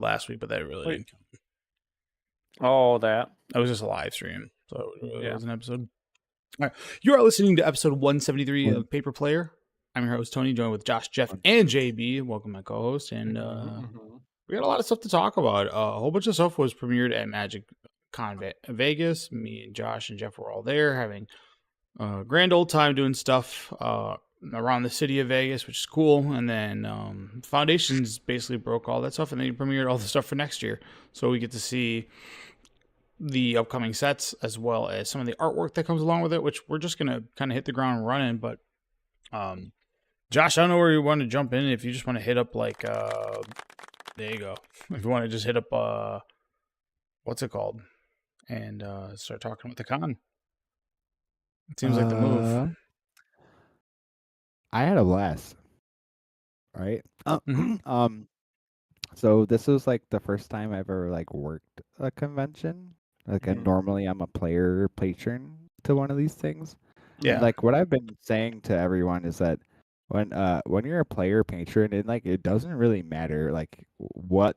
last week, but that really Wait. didn't count. Oh, that. That was just a live stream, so it really Yeah. was an episode. All right. You are listening to episode 173 of Paper Player. I'm your host, Tony, joined with Josh, Jeff, and JB. Welcome, my co-host. And we got a lot of stuff to talk about. A whole bunch of stuff was premiered at Magic Con Vegas. Me and Josh and Jeff were all there having a grand old time doing stuff around the city of Vegas, which is cool. And then Foundations basically broke all that stuff, and they premiered all the stuff for next year. So we get to see the upcoming sets as well as some of the artwork that comes along with it, which we're just gonna kind of hit the ground running. But Josh, I don't know where you want to jump in. If you just want to hit up like there you go. If you want to just hit up what's it called? And start talking with the con. It seems like the move. I had a blast. Right? So this was like the first time I ever like worked a convention. Like normally I'm a player patron to one of these things. Yeah. And like what I've been saying to everyone is that when you're a player patron, and like it doesn't really matter like what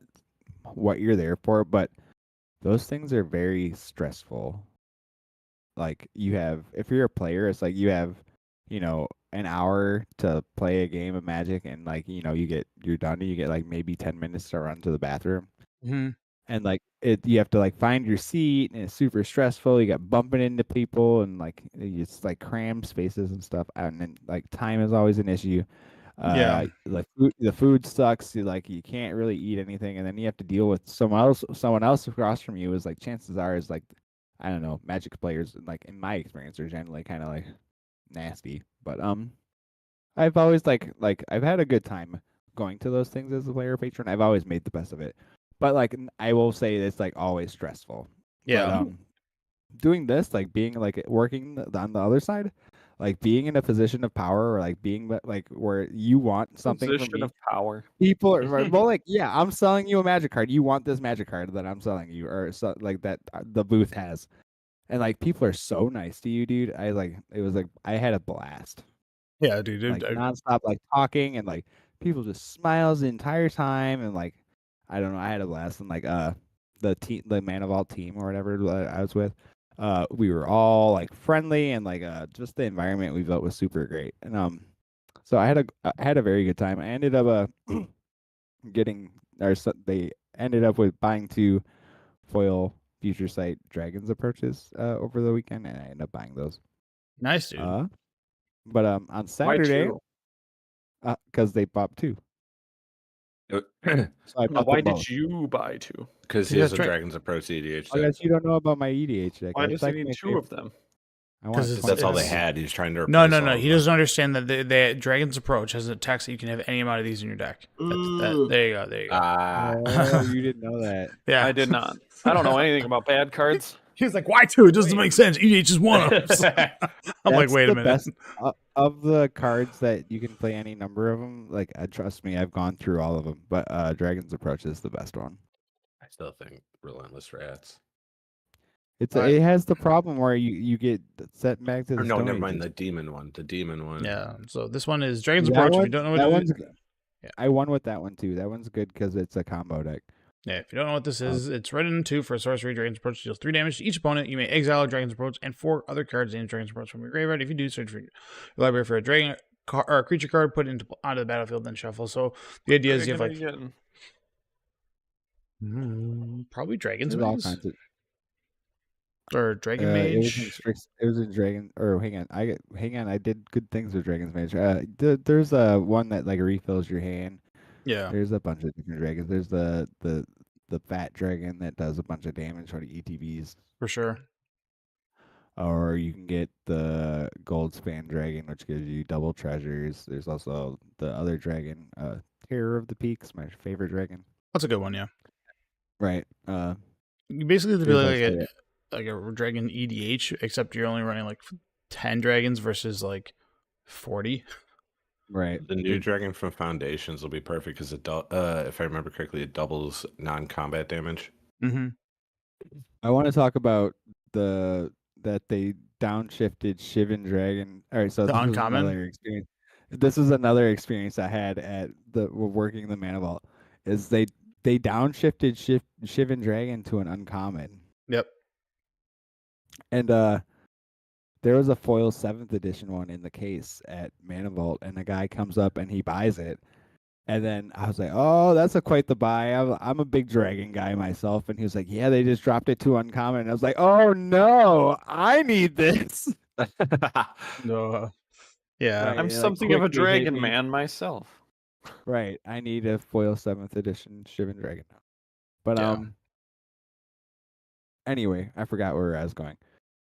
you're there for, but those things are very stressful. Like you have, if you're a player, it's like you have, an hour to play a game of Magic, and like you're done, and you get like maybe 10 minutes to run to the bathroom. And like you have to like find your seat, and it's super stressful. You got bumping into people, and like it's like crammed spaces and stuff. And then like time is always an issue. Like the food sucks. You can't really eat anything, and then you have to deal with someone else across from you. Is like chances are is like, I don't know, Magic players, like in my experience, are generally kind of like nasty. But I've always like I've had a good time going to those things as a player patron. I've always made the best of it. But like I will say it's like always stressful. Yeah. But, doing this, like being like working on the other side, like being in a position of power, or like being like where you want something Position from me. of power. People are well, like, yeah, I'm selling you a Magic card. You want this Magic card that I'm selling you, or so, like that the booth has, and like people are so nice to you, dude. I had a blast. Yeah, dude. Like nonstop, like talking, and like people just smiles the entire time, and like I don't know, I had a blast. And like the Man of All team or whatever I was with, we were all like friendly, and like just the environment we built was super great. And so I had a very good time. I ended up they ended up with buying 2 foil Future Sight Dragons approaches over the weekend, and I ended up buying those. Nice, dude. But on Saturday, because they popped 2. So why did you buy 2? Because he has a Dragon's Approach EDH deck. I guess you don't know about my EDH deck. Why does he need 2 of them? Because that's all they had. He's trying to replace No. He doesn't understand that the Dragon's Approach has a text that you can have any amount of these in your deck. There you go. Oh, you didn't know that. Yeah, I did not. I don't know anything about bad cards. He was like, "Why 2? It doesn't make sense. EDH is one of them." I'm like, "Wait a minute." Best, of the cards that you can play any number of them, like trust me, I've gone through all of them. But Dragon's Approach is the best one. I still think Relentless Rats. It has the problem where you get set back to the no, never mind the demon one. Yeah. So this one is Dragon's Approach. If you don't know what that one's good. Yeah. I won with that one too. That one's good because it's a combo deck. Yeah, if you don't know what this is, it's written in 2 for a sorcery. Dragon's Approach deals 3 damage to each opponent. You may exile Dragon's Approach and 4 other cards named Dragon's Approach from your graveyard. If you do, search for your library for a dragon or a creature card, put it onto the battlefield, then shuffle. So the idea is you have like probably Dragon's Maze or Dragon Mage. It was in Dragon. Or hang on. I did good things with Dragon's Mage. There's one that like refills your hand. Yeah. There's a bunch of different dragons. There's the fat dragon that does a bunch of damage for the ETBs. For sure. Or you can get the gold span dragon, which gives you double treasures. There's also the other dragon, Terror of the Peaks, my favorite dragon. That's a good one, yeah. Right. You basically feel like a dragon EDH, except you're only running like 10 dragons versus like 40. Right. The new dragon from Foundations will be perfect because if I remember correctly, it doubles non-combat damage. I want to talk about that they downshifted Shivan Dragon. All right, so the uncommon. This is another experience I had at working the Man of Vault. Is they they downshifted Shivan Dragon to an uncommon. Yep. And there was a foil 7th edition one in the case at Mana Vault, and a guy comes up and he buys it. And then I was like, oh, that's quite the buy. I'm a big dragon guy myself. And he was like, yeah, they just dropped it to uncommon. And I was like, oh no, I need this. No. Yeah. Right. I'm Like, something of a quickly hit dragon me. man myself. Right. I need a foil 7th edition Shivan Dragon now. But Yeah. anyway, I forgot where I was going.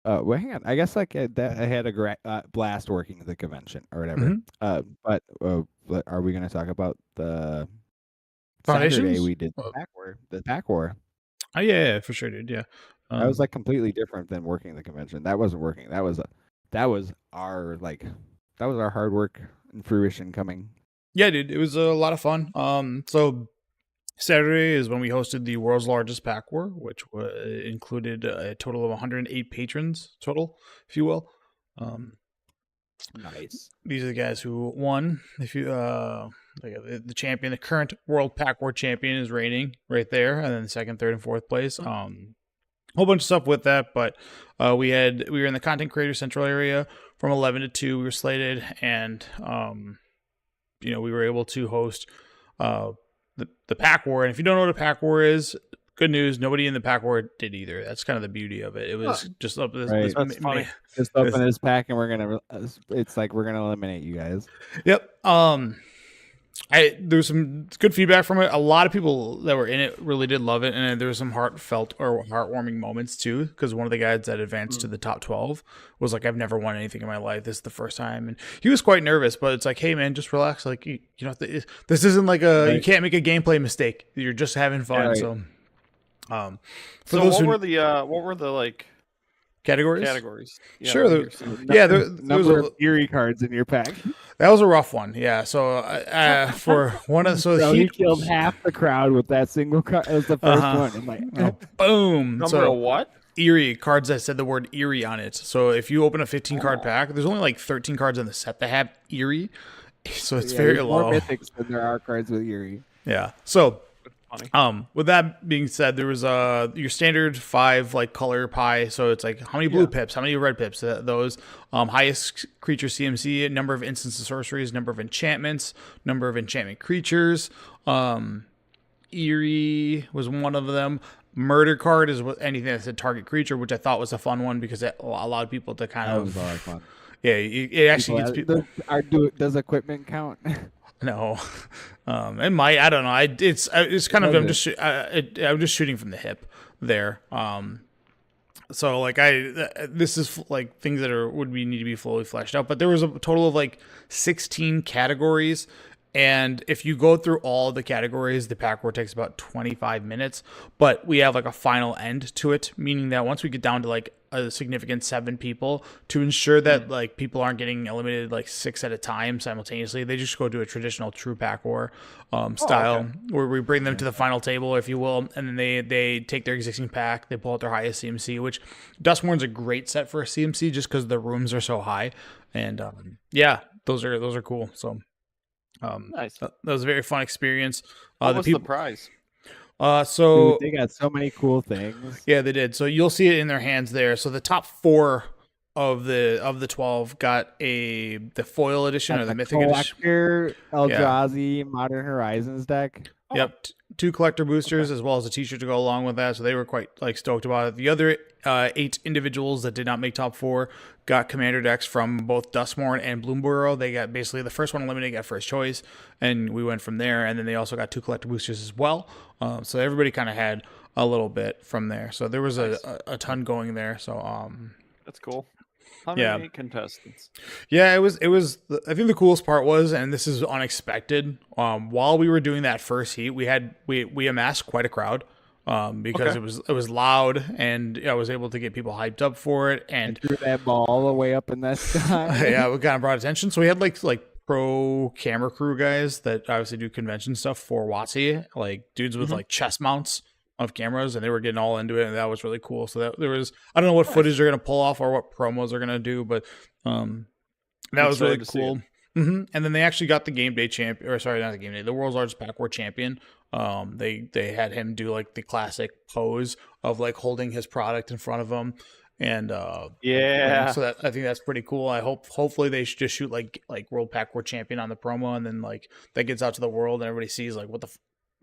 Well, hang on. I guess like that I had a blast working at the convention or whatever. But are we going to talk about the Saturday Foundations? we did Oh. the pack war? Oh yeah, for sure, dude. Yeah. That was like completely different than working the convention. That wasn't working. That was our hard work and fruition coming. Yeah, dude, it was a lot of fun. So Saturday is when we hosted the world's largest pack war, which included a total of 108 patrons total, if you will. Nice. These are the guys who won. If you the champion, the current world pack war champion is reigning right there, and then second, third, and fourth place. Whole bunch of stuff with that, but we were in the content creator central area from 11 to 2. We were slated, and we were able to host the pack war. And if you don't know what a pack war is, good news, nobody in the pack war did either. That's kind of the beauty of it. It was just up this, Right. this That's funny. Just open this pack and we're gonna eliminate you guys. Yep. There was some good feedback from it. A lot of people that were in it really did love it, and there was some heartfelt or heartwarming moments too. Because one of the guys that advanced to the top 12 was like, "I've never won anything in my life. This is the first time," and he was quite nervous. But it's like, "Hey, man, just relax. Like, this isn't like you can't make a gameplay mistake. You're just having fun." Right. So, What were the like categories? Yeah, Sure. what you're seeing. Yeah, there was Number of Eerie cards in your pack. that was a rough one. Yeah. So for one of So he killed half the crowd with that single card. It was the first Uh-huh. one. I'm like, boom. Number of what? Eerie cards that said the word Eerie on it. So if you open a 15 card pack, there's only like 13 cards in the set that have Eerie. So it's very there's low. more mythics than there are cards with Eerie. Yeah. So Funny. with that being said, there was your standard 5 like color pie. So it's like how many blue pips, how many red pips, those highest creature CMC, number of instants of sorceries, number of enchantments, number of enchantment creatures. Eerie was one of them. Murder card is anything that said target creature, which I thought was a fun one because it allowed people to kind That of was a lot of fun. yeah, it actually gets people. Does equipment count? No, it might. I don't know. It's kind of I'm just shooting from the hip there. So like this is like things that need to be fully fleshed out. But there was a total of like 16 categories. And if you go through all the categories, the pack war takes about 25 minutes, but we have like a final end to it, meaning that once we get down to like a significant 7 people, to ensure that like people aren't getting eliminated like 6 at a time simultaneously, they just go to a traditional true pack war style where we bring them to the final table, if you will, and then they take their existing pack, they pull out their highest CMC, which Duskmourn's a great set for a CMC just because the rooms are so high, and those are cool. So. Nice. That was a very fun experience. What was the prize? So Dude, they got so many cool things. yeah, they did. So you'll see it in their hands there. So the top 4 of the 12 got the foil edition or the mythic edition. Collector, Eldrazi, Modern Horizons deck. Yep, 2 collector boosters as well as a t-shirt to go along with that. So they were quite like stoked about it. The other 8 individuals that did not make top 4 got commander decks from both Duskmourn and Bloomborough. They got basically the first one eliminated got first choice, and we went from there. And then they also got 2 collector boosters as well. So everybody kind of had a little bit from there. So there was a ton going there. So that's cool. 108 contestants. Yeah, it was. I think the coolest part was, and this is unexpected. While we were doing that first heat, we amassed quite a crowd. Because it was loud, and I was able to get people hyped up for it, and threw that ball all the way up in that sky. yeah, we kind of brought attention. So we had like pro camera crew guys that obviously do convention stuff for WotC, like dudes with like chest mounts of cameras, and they were getting all into it, and that was really cool. So that there was, I don't know what footage they're gonna pull off or what promos they're gonna do, but that was really cool. And then they actually got the game day champion, or sorry, not the game day, the world's largest pack war champion They had him do like the classic pose of like holding his product in front of him, and Yeah. so that I think that's pretty cool. Hopefully they should just shoot like World Pack War Champion on the promo, and then like that gets out to the world and everybody sees like what the.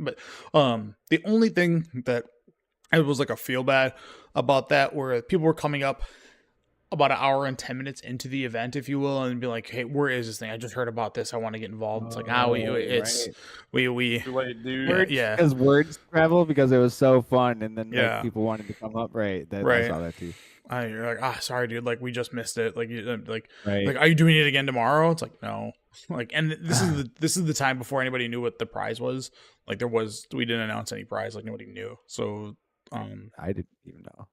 But the only thing that it was like a feel bad about that, where people were coming up about an hour and 10 minutes into the event, if you will, and be like, "Hey, where is this thing? I just heard about this. I want to get involved." It's like, yeah, because words travel because it was so fun, and then Yeah. like, people wanted to come up. Right. I Right. saw that too. You're like, sorry, dude. Like, we just missed it. Like, Right. like, are you doing it again tomorrow? It's like, no. Like, and this is the time before anybody knew what the prize was. Like, we didn't announce any prize. Like, nobody knew. So, I didn't even know.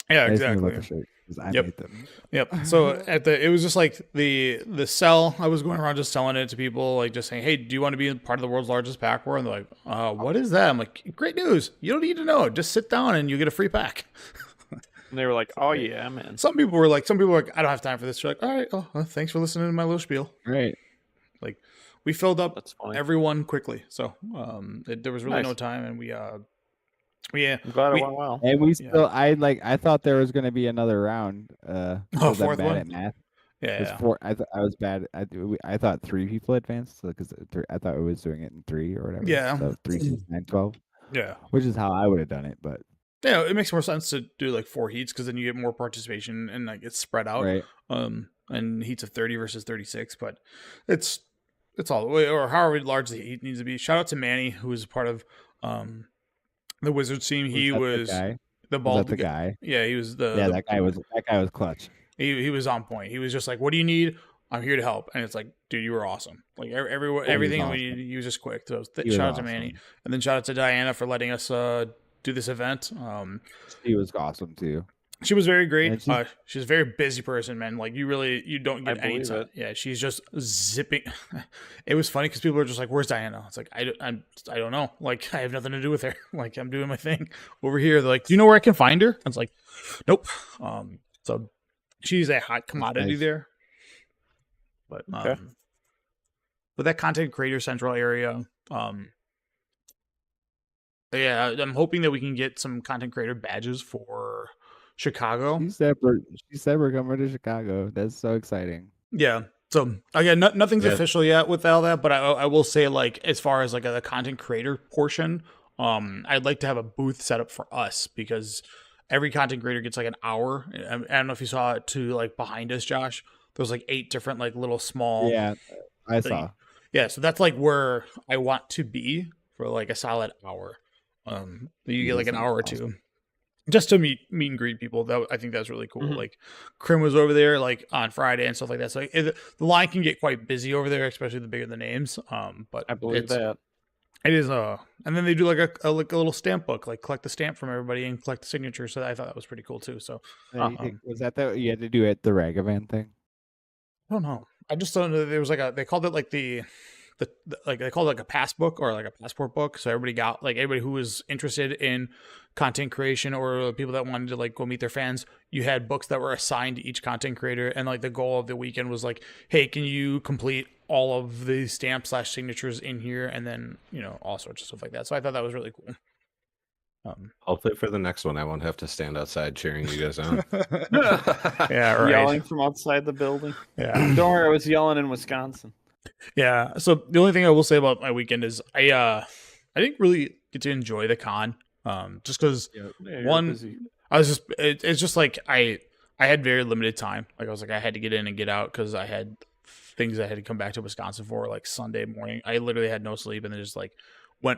yeah, I just knew about exactly. the shirt 'cause I Yep. made them. Yep. So it was just like the sell. I was going around just selling it to people, like just saying, "Hey, do you want to be part of the world's largest pack war?" And they're like, "What is that?" I'm like, "Great news! You don't need to know. Just sit down and you get a free pack." And they were like, "Oh yeah, man." Some people were like, "I don't have time for this." You're like, "All right, well, thanks for listening to my little spiel." Right. Like, we filled up That's funny. everyone quickly, so there was really Nice. no time, and we I'm glad it went well. And we Yeah. still, I thought there was going to be another round. Because I'm fourth bad one? at math. yeah, It's four. I was bad. I thought 3 people advanced because I thought it was doing it in 3 or whatever. Yeah. So 3, 6, 9, 12, yeah. which is how I would have done it. But Yeah, it makes more sense to do like 4 heats because then you get more participation and like it's spread out. right. And heats of 30 versus 36, but it's all the way, or however large the heat needs to be. Shout out to Manny, who was part of the Wizards team. He was the guy. the Was bald that the guy? Yeah, he was the Yeah, that guy was clutch. he was on point. He was just like, "What do you need? I'm here to help." And it's like, dude, you were awesome. Like everything awesome. we needed, he was just quick. So He was shout out to awesome. Manny, and then shout out to Diana for letting us do this event. He was awesome too. She was very great. And She's a very busy person, man. Like you don't I get any believe time. it. Yeah, she's just zipping. It was funny because people were just like, "Where's Diana?" It's like I don't know. Like I have nothing to do with her. Like I'm doing my thing over here. They're like, "Do you know where I can find her?" I was like, "Nope." So she's a hot commodity nice. there. But Okay. but that content creator central area, yeah, I'm hoping that we can get some content creator badges for Chicago. She said we're coming to Chicago. That's so exciting. Yeah. So again, nothing's Yeah. official yet with all that, but I will say, like, as far as like the content creator portion, I'd like to have a booth set up for us because every content creator gets like an hour. I don't know if you saw it too, like behind us, Josh. There's like 8 different like little small. Yeah, I thing. saw. Yeah. So that's like where I want to be for like a solid hour. You get like an That hour or sounds two. Just to meet and greet people. That I think that's really cool. Mhm. Like Krim was over there like on Friday and stuff like that. So the line can get quite busy over there, especially the bigger the names. But I believe that. it is and then they do like a little stamp book, like collect the stamp from everybody and collect the signatures. So I thought that was pretty cool too. So Was that you had to do at the Ragavan thing? I don't know. I just don't know. There was like they called it like the like they called it like a pass book or like a passport book. So everybody who was interested in content creation or people that wanted to like go meet their fans, you had books that were assigned to each content creator. And like the goal of the weekend was like, hey, can you complete all of the stamp / signatures in here? And then, all sorts of stuff like that. So I thought that was really cool. Hopefully for the next one, I won't have to stand outside cheering you guys on. Yeah, right. Yelling from outside the building. Yeah. Don't worry, I was yelling in Wisconsin. Yeah. So the only thing I will say about my weekend is I didn't really get to enjoy the con. Just because Yeah, you're one, busy. it's just like I had very limited time. Like I was like, I had to get in and get out because I had things I had to come back to Wisconsin for like Sunday morning. I literally had no sleep and then just like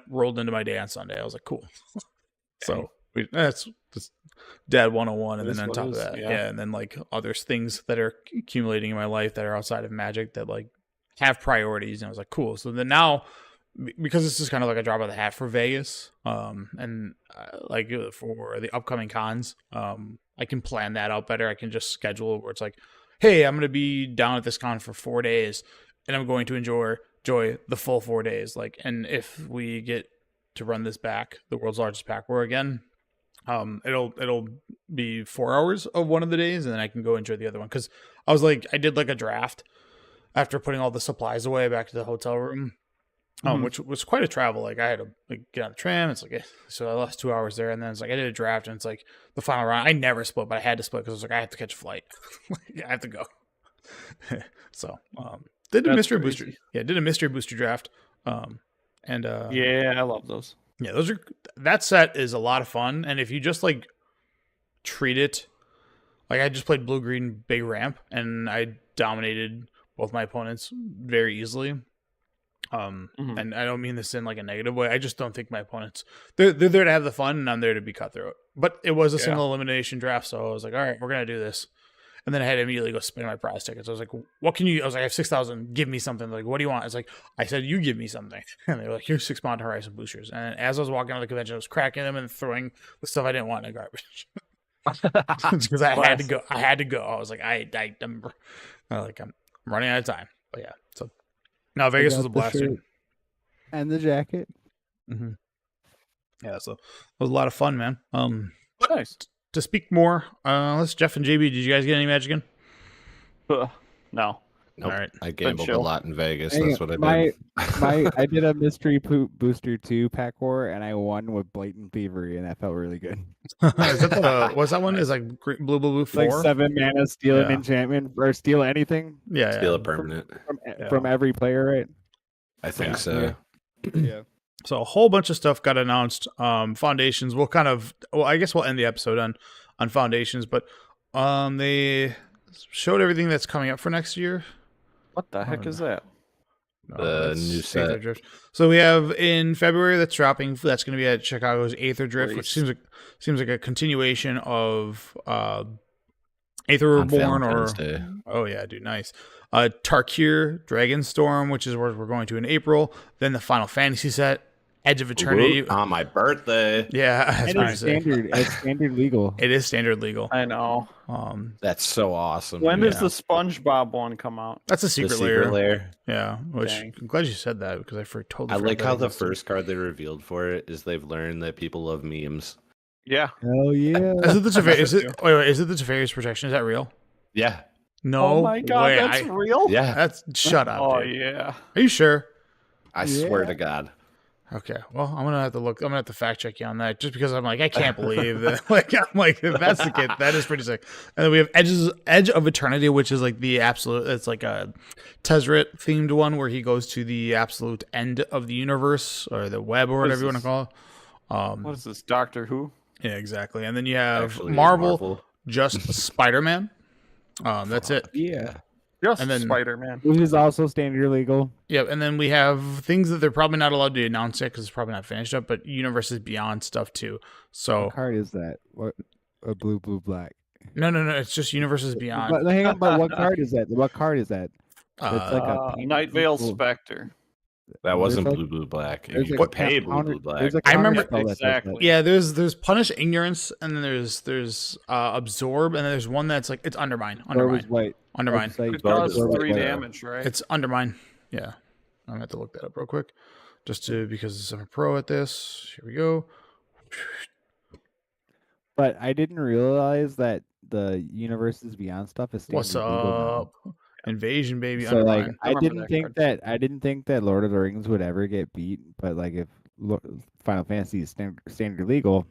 rolled into my day on Sunday. I was like, cool. So that's just dad 101. And It is then on what top it of is, that, yeah. and then like other things that are accumulating in my life that are outside of Magic that like have priorities. And I was like, cool. So then now, because this is kind of like a drop of the hat for Vegas, and like for the upcoming cons, I can plan that out better. I can just schedule where it's like, hey, I'm going to be down at this con for 4 days, and I'm going to enjoy the full 4 days. Like, and if we get to run this back, the world's largest pack war again, it'll be 4 hours of one of the days, and then I can go enjoy the other one. Because I was like, I did like a draft after putting all the supplies away back to the hotel room. which was quite a travel. Like I had to get on the tram. It's like so I lost 2 hours there, and then it's like I did a draft, and it's like the final round. I never split, but I had to split because I was like I have to catch a flight. I have to go. So did a mystery booster. Yeah, did a mystery booster draft. And yeah, I love those. Yeah, that set is a lot of fun, and if you just like treat it like I just played blue green big ramp, and I dominated both my opponents very easily. And I don't mean this in like a negative way. I just don't think my opponents they're there to have the fun, and I'm there to be cutthroat. But it was a single elimination draft, so I was like, all right, we're gonna do this. And then I had to immediately go spin my prize tickets. I was like, what can you? I was like, I have 6,000. Give me something. Like, what do you want? It's like, I said, you give me something. And they were like, here's 6 Mod Horizon boosters. And as I was walking out of the convention, I was cracking them and throwing the stuff I didn't want in the garbage. Because I had to go. I was like, I'm running out of time. But yeah. So now Vegas was a blast. And the jacket. Mm-hmm. Yeah, so it was a lot of fun, man. Nice. To speak more, let's Jeff and JB. Did you guys get any Magic in? No. Nope. All right. I gambled a lot in Vegas. That's what I did. I did a mystery booster 2 pack war, and I won with blatant thievery, and that felt really good. Is that what's that one? Is like blue 4? Like 7 mana, steal an enchantment or steal anything. Yeah, steal a permanent from every player, right? I think so. Yeah. So a whole bunch of stuff got announced. Foundations. I guess we'll end the episode on Foundations, but they showed everything that's coming up for next year. What the heck is that? The new set. Aether Drift. So we have in February that's dropping. That's going to be at Chicago's Aether Drift, which seems like a continuation of Aether Reborn Oh yeah, dude, nice. Tarkir Dragonstorm, which is where we're going to in April. Then the Final Fantasy set, Edge of Eternity on my birthday. Yeah, it's standard legal. It is standard legal. I know. That's so awesome. When does the SpongeBob one come out? That's a secret lair. Yeah, which Dang. I'm glad you said that because I totally. I like how the first card they revealed for it is they've learned that people love memes. Yeah. Hell yeah. Is it the Teferi's protection? Is that real? Yeah. No. Oh my god, way. that's real? Yeah. Shut up. Oh dude. yeah. Are you sure? I swear to God. Okay, well, I'm gonna have to look. I'm gonna have to fact check you on that, just because I'm like, I can't believe that. If that's the case, that is pretty sick. And then we have Edge of Eternity, which is like the absolute. It's like a Tezzeret themed one where he goes to the absolute end of the universe or the web or whatever you want to call it. What is this, Doctor Who? Yeah, exactly. And then you have Marvel, just Spider-Man. That's it. Yeah. Just and then Spider-Man. Which is also standard legal. Yeah, and then we have things that they're probably not allowed to announce yet because it's probably not finished up, but Universes Beyond stuff too. So what card is that? What a blue black? No, it's just Universes Beyond. But hang on, but what card is that? What card is that? It's like a Night Veil Spectre. That wasn't blue black. You could pay blue black. I remember exactly. Yeah, there's Punish Ignorance, and then there's Absorb, and then there's one that's like it's Undermine. Undermine. It does 3 damage, right? It's Undermine. Yeah, I'm gonna have to look that up real quick, because I'm a pro at this. Here we go. But I didn't realize that the Universes Beyond stuff is. What's up? Invasion, baby. So Undermine. I didn't think that Lord of the Rings would ever get beat, but like if Final Fantasy is standard legal.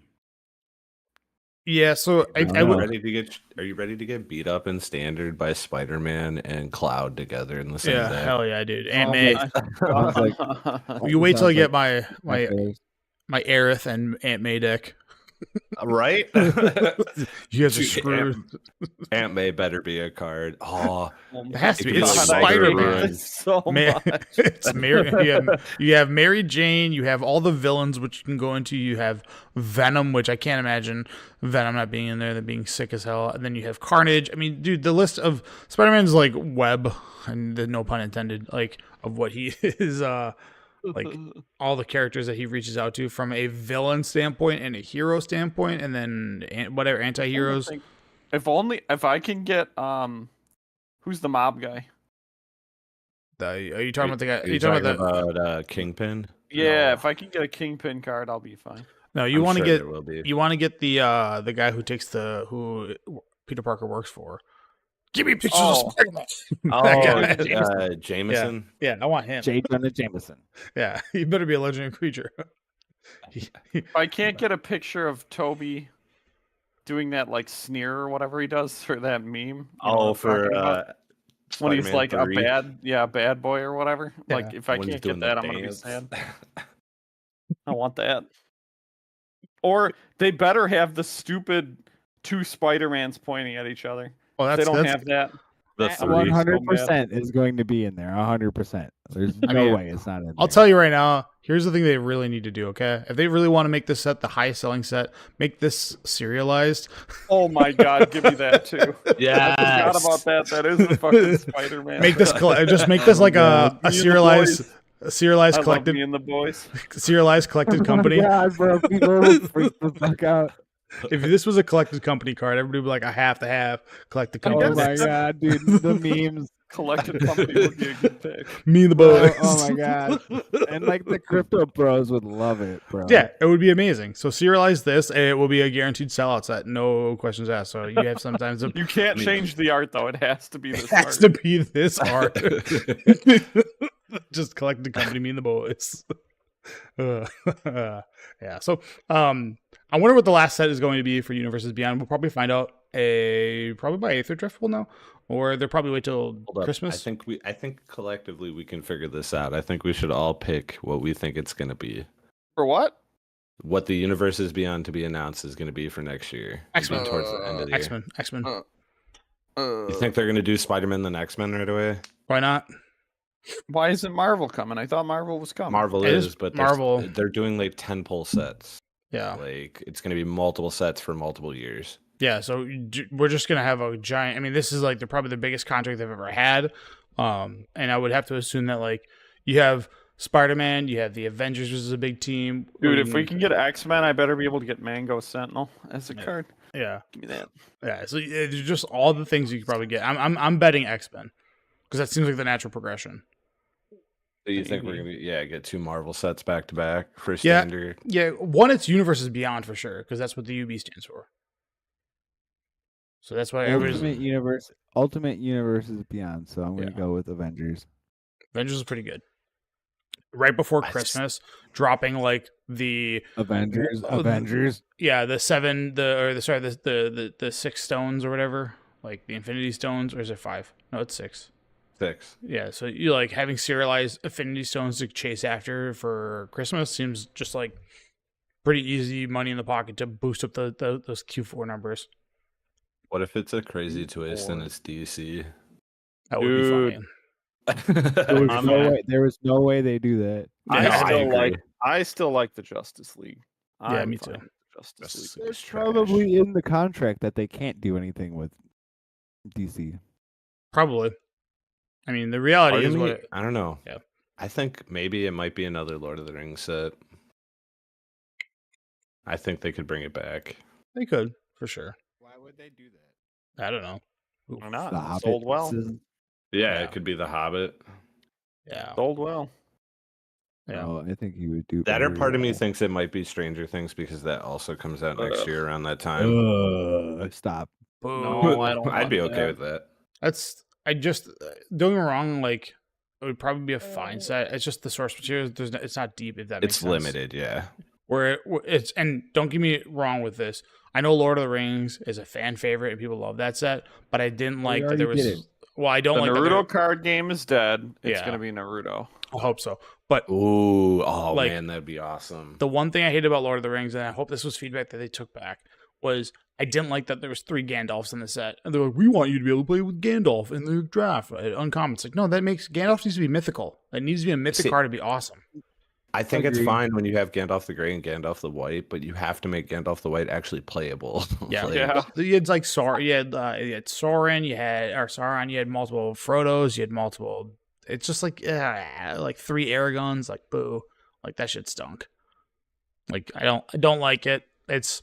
Yeah, so Are you ready to get beat up in standard by Spider-Man and Cloud together in the same day? Hell yeah, dude. Aunt May. Like, you wait till I get my Aerith and Aunt May deck. Right? You guys are screwed. Aunt May better be a card. Oh, it has to be. It's Spider-Man. So much. It's Mary. You have Mary Jane. You have all the villains, which you can go into. You have Venom, which I can't imagine Venom not being in there, than being sick as hell. And then you have Carnage. I mean, dude, the list of Spider-Man's like web, and no pun intended, like of what he is. Like all the characters that he reaches out to from a villain standpoint and a hero standpoint, and then whatever anti-heroes. If I can get who's the mob guy? Are you talking about the guy? Are you talking about Kingpin? Yeah, No. if I can get a Kingpin card, I'll be fine. No, you want to get the guy who takes who Peter Parker works for. Give me pictures Oh. of Spider-Man. Oh, That guy. Jameson. Yeah, I want him. J. Jonah Jameson. Yeah, he better be a legendary creature. I can't get a picture of Toby doing that like sneer or whatever he does for that meme. You know what Oh, I'm for talking about? When he's Spider-Man like 3. a bad boy or whatever. Yeah. Like if I When he's can't doing get the that, I'm gonna be dance. sad. I want that. Or they better have the stupid two Spider-Mans pointing at each other. Oh, If that's they don't that's have that. The I'm three. 100% is going to be in there. 100%. There's I no mean, way it's not in there. I'll tell you right now, here's the thing they really need to do, okay? If they really want to make this set the highest selling set, make this serialized. Oh my god, give me that too. Yeah. I forgot about that. That is a fucking Spider-Man. Make this just make this like a Me and the serialized I serialized love collected me and the boys. serialized collected company. Oh my God, bro. People would freak the fuck out. If this was a collected company card, everybody would be like a half collected I company. Oh my guess- God, dude. The memes. Collected company would be a good pick. Me and the Bro, boys. oh my God. And like the crypto bros would love it, bro. Yeah, it would be amazing. So serialize this, and it will be a guaranteed sellout set, no questions asked. So you have sometimes You can't mean- change the art though. It has to be this it has art. to be this art. Just collect the company, me and the boys. Yeah. So I wonder what the last set is going to be for Universes Beyond. We'll probably find out probably by Aether Drift we'll know. Or they'll probably wait till Hold up. Christmas. I think collectively we can figure this out. I think we should all pick what we think it's going to be. For what? What the Universes Beyond to be announced is going to be for next year. X-Men. Towards the end of the year. X-Men. You think they're going to do Spider-Man then X-Men right away? Why not? Why isn't Marvel coming? I thought Marvel was coming. Marvel It is, is but Marvel. they're doing like 10 pull sets. Yeah. Like it's going to be multiple sets for multiple years. Yeah, so we're just gonna have a giant. I mean, this is like probably the biggest contract they've ever had, and I would have to assume that like you have Spider-Man, you have the Avengers, which is a big team. Dude, if we can get X-Men, I better be able to get Mango Sentinel as a card. yeah, Give me that. yeah. So it's just all the things you could probably get. I'm betting X-Men because that seems like the natural progression. So you think we're going to get 2 Marvel sets back to back for Yeah. standard? Yeah, one, it's Universes Beyond for sure because that's what the UB stands for. So that's why everybody's Ultimate Universe is Beyond, so I'm gonna Yeah. go with Avengers. Avengers is pretty good. Right before I just- Christmas, dropping like the Avengers. Well, Avengers. yeah, the 6 stones or whatever, like the Infinity Stones, or is it 5? No, it's 6. 6. Yeah, so you like having serialized Infinity Stones to chase after for Christmas seems just like pretty easy money in the pocket to boost up those Q4 numbers. What if it's a crazy twist and it's DC? That would be Dude. funny. There was no way they do that. I still like the Justice League. Yeah, I'm me fine too. with the Justice Justice League. League. It's probably in the contract that they can't do anything with DC. Probably. I mean, the reality Part of is me- what. I don't know. Yeah. I think maybe it might be another Lord of the Rings set. I think they could bring it back. They could, for sure. Why would they do that? I don't know. Why not? The It Hobbit sold well. season? Yeah, Yeah. it could be The Hobbit. Yeah. Sold well. Yeah. Oh, I think you would do That or better part of me with thinks it might be Stranger Things because that also comes out next year around that time. Stop. Boo. No, I don't I'd be want okay that. with that. Don't get me wrong, like it would probably be a fine set. It's just the source material. It's not deep, if that makes It's sense. limited, yeah. Where it's, and don't get me wrong with this. I know Lord of the Rings is a fan favorite and people love that set, but I didn't like that there already did was. Well, I don't The like that Naruto card game is dead. It's Yeah. gonna be Naruto. I hope so. But Ooh, oh Like, man, that'd be awesome. the one thing I hate about Lord of the Rings, and I hope this was feedback that they took back, was I didn't like that there was 3 Gandalfs in the set. And they're like, we want you to be able to play with Gandalf in the draft. Uncommon. It's like, no, that makes Gandalf needs to be mythical. It needs to be a mythic See- card to be awesome. I think it's Agreed. fine when you have Gandalf the Grey and Gandalf the White, but you have to make Gandalf the White actually playable. Yeah. Like, Yeah. You had like Sauron, you had Sauron, you had multiple Frodos, you had multiple. It's just like 3 Aragons, like boo, like that shit stunk. Like I don't like it. It's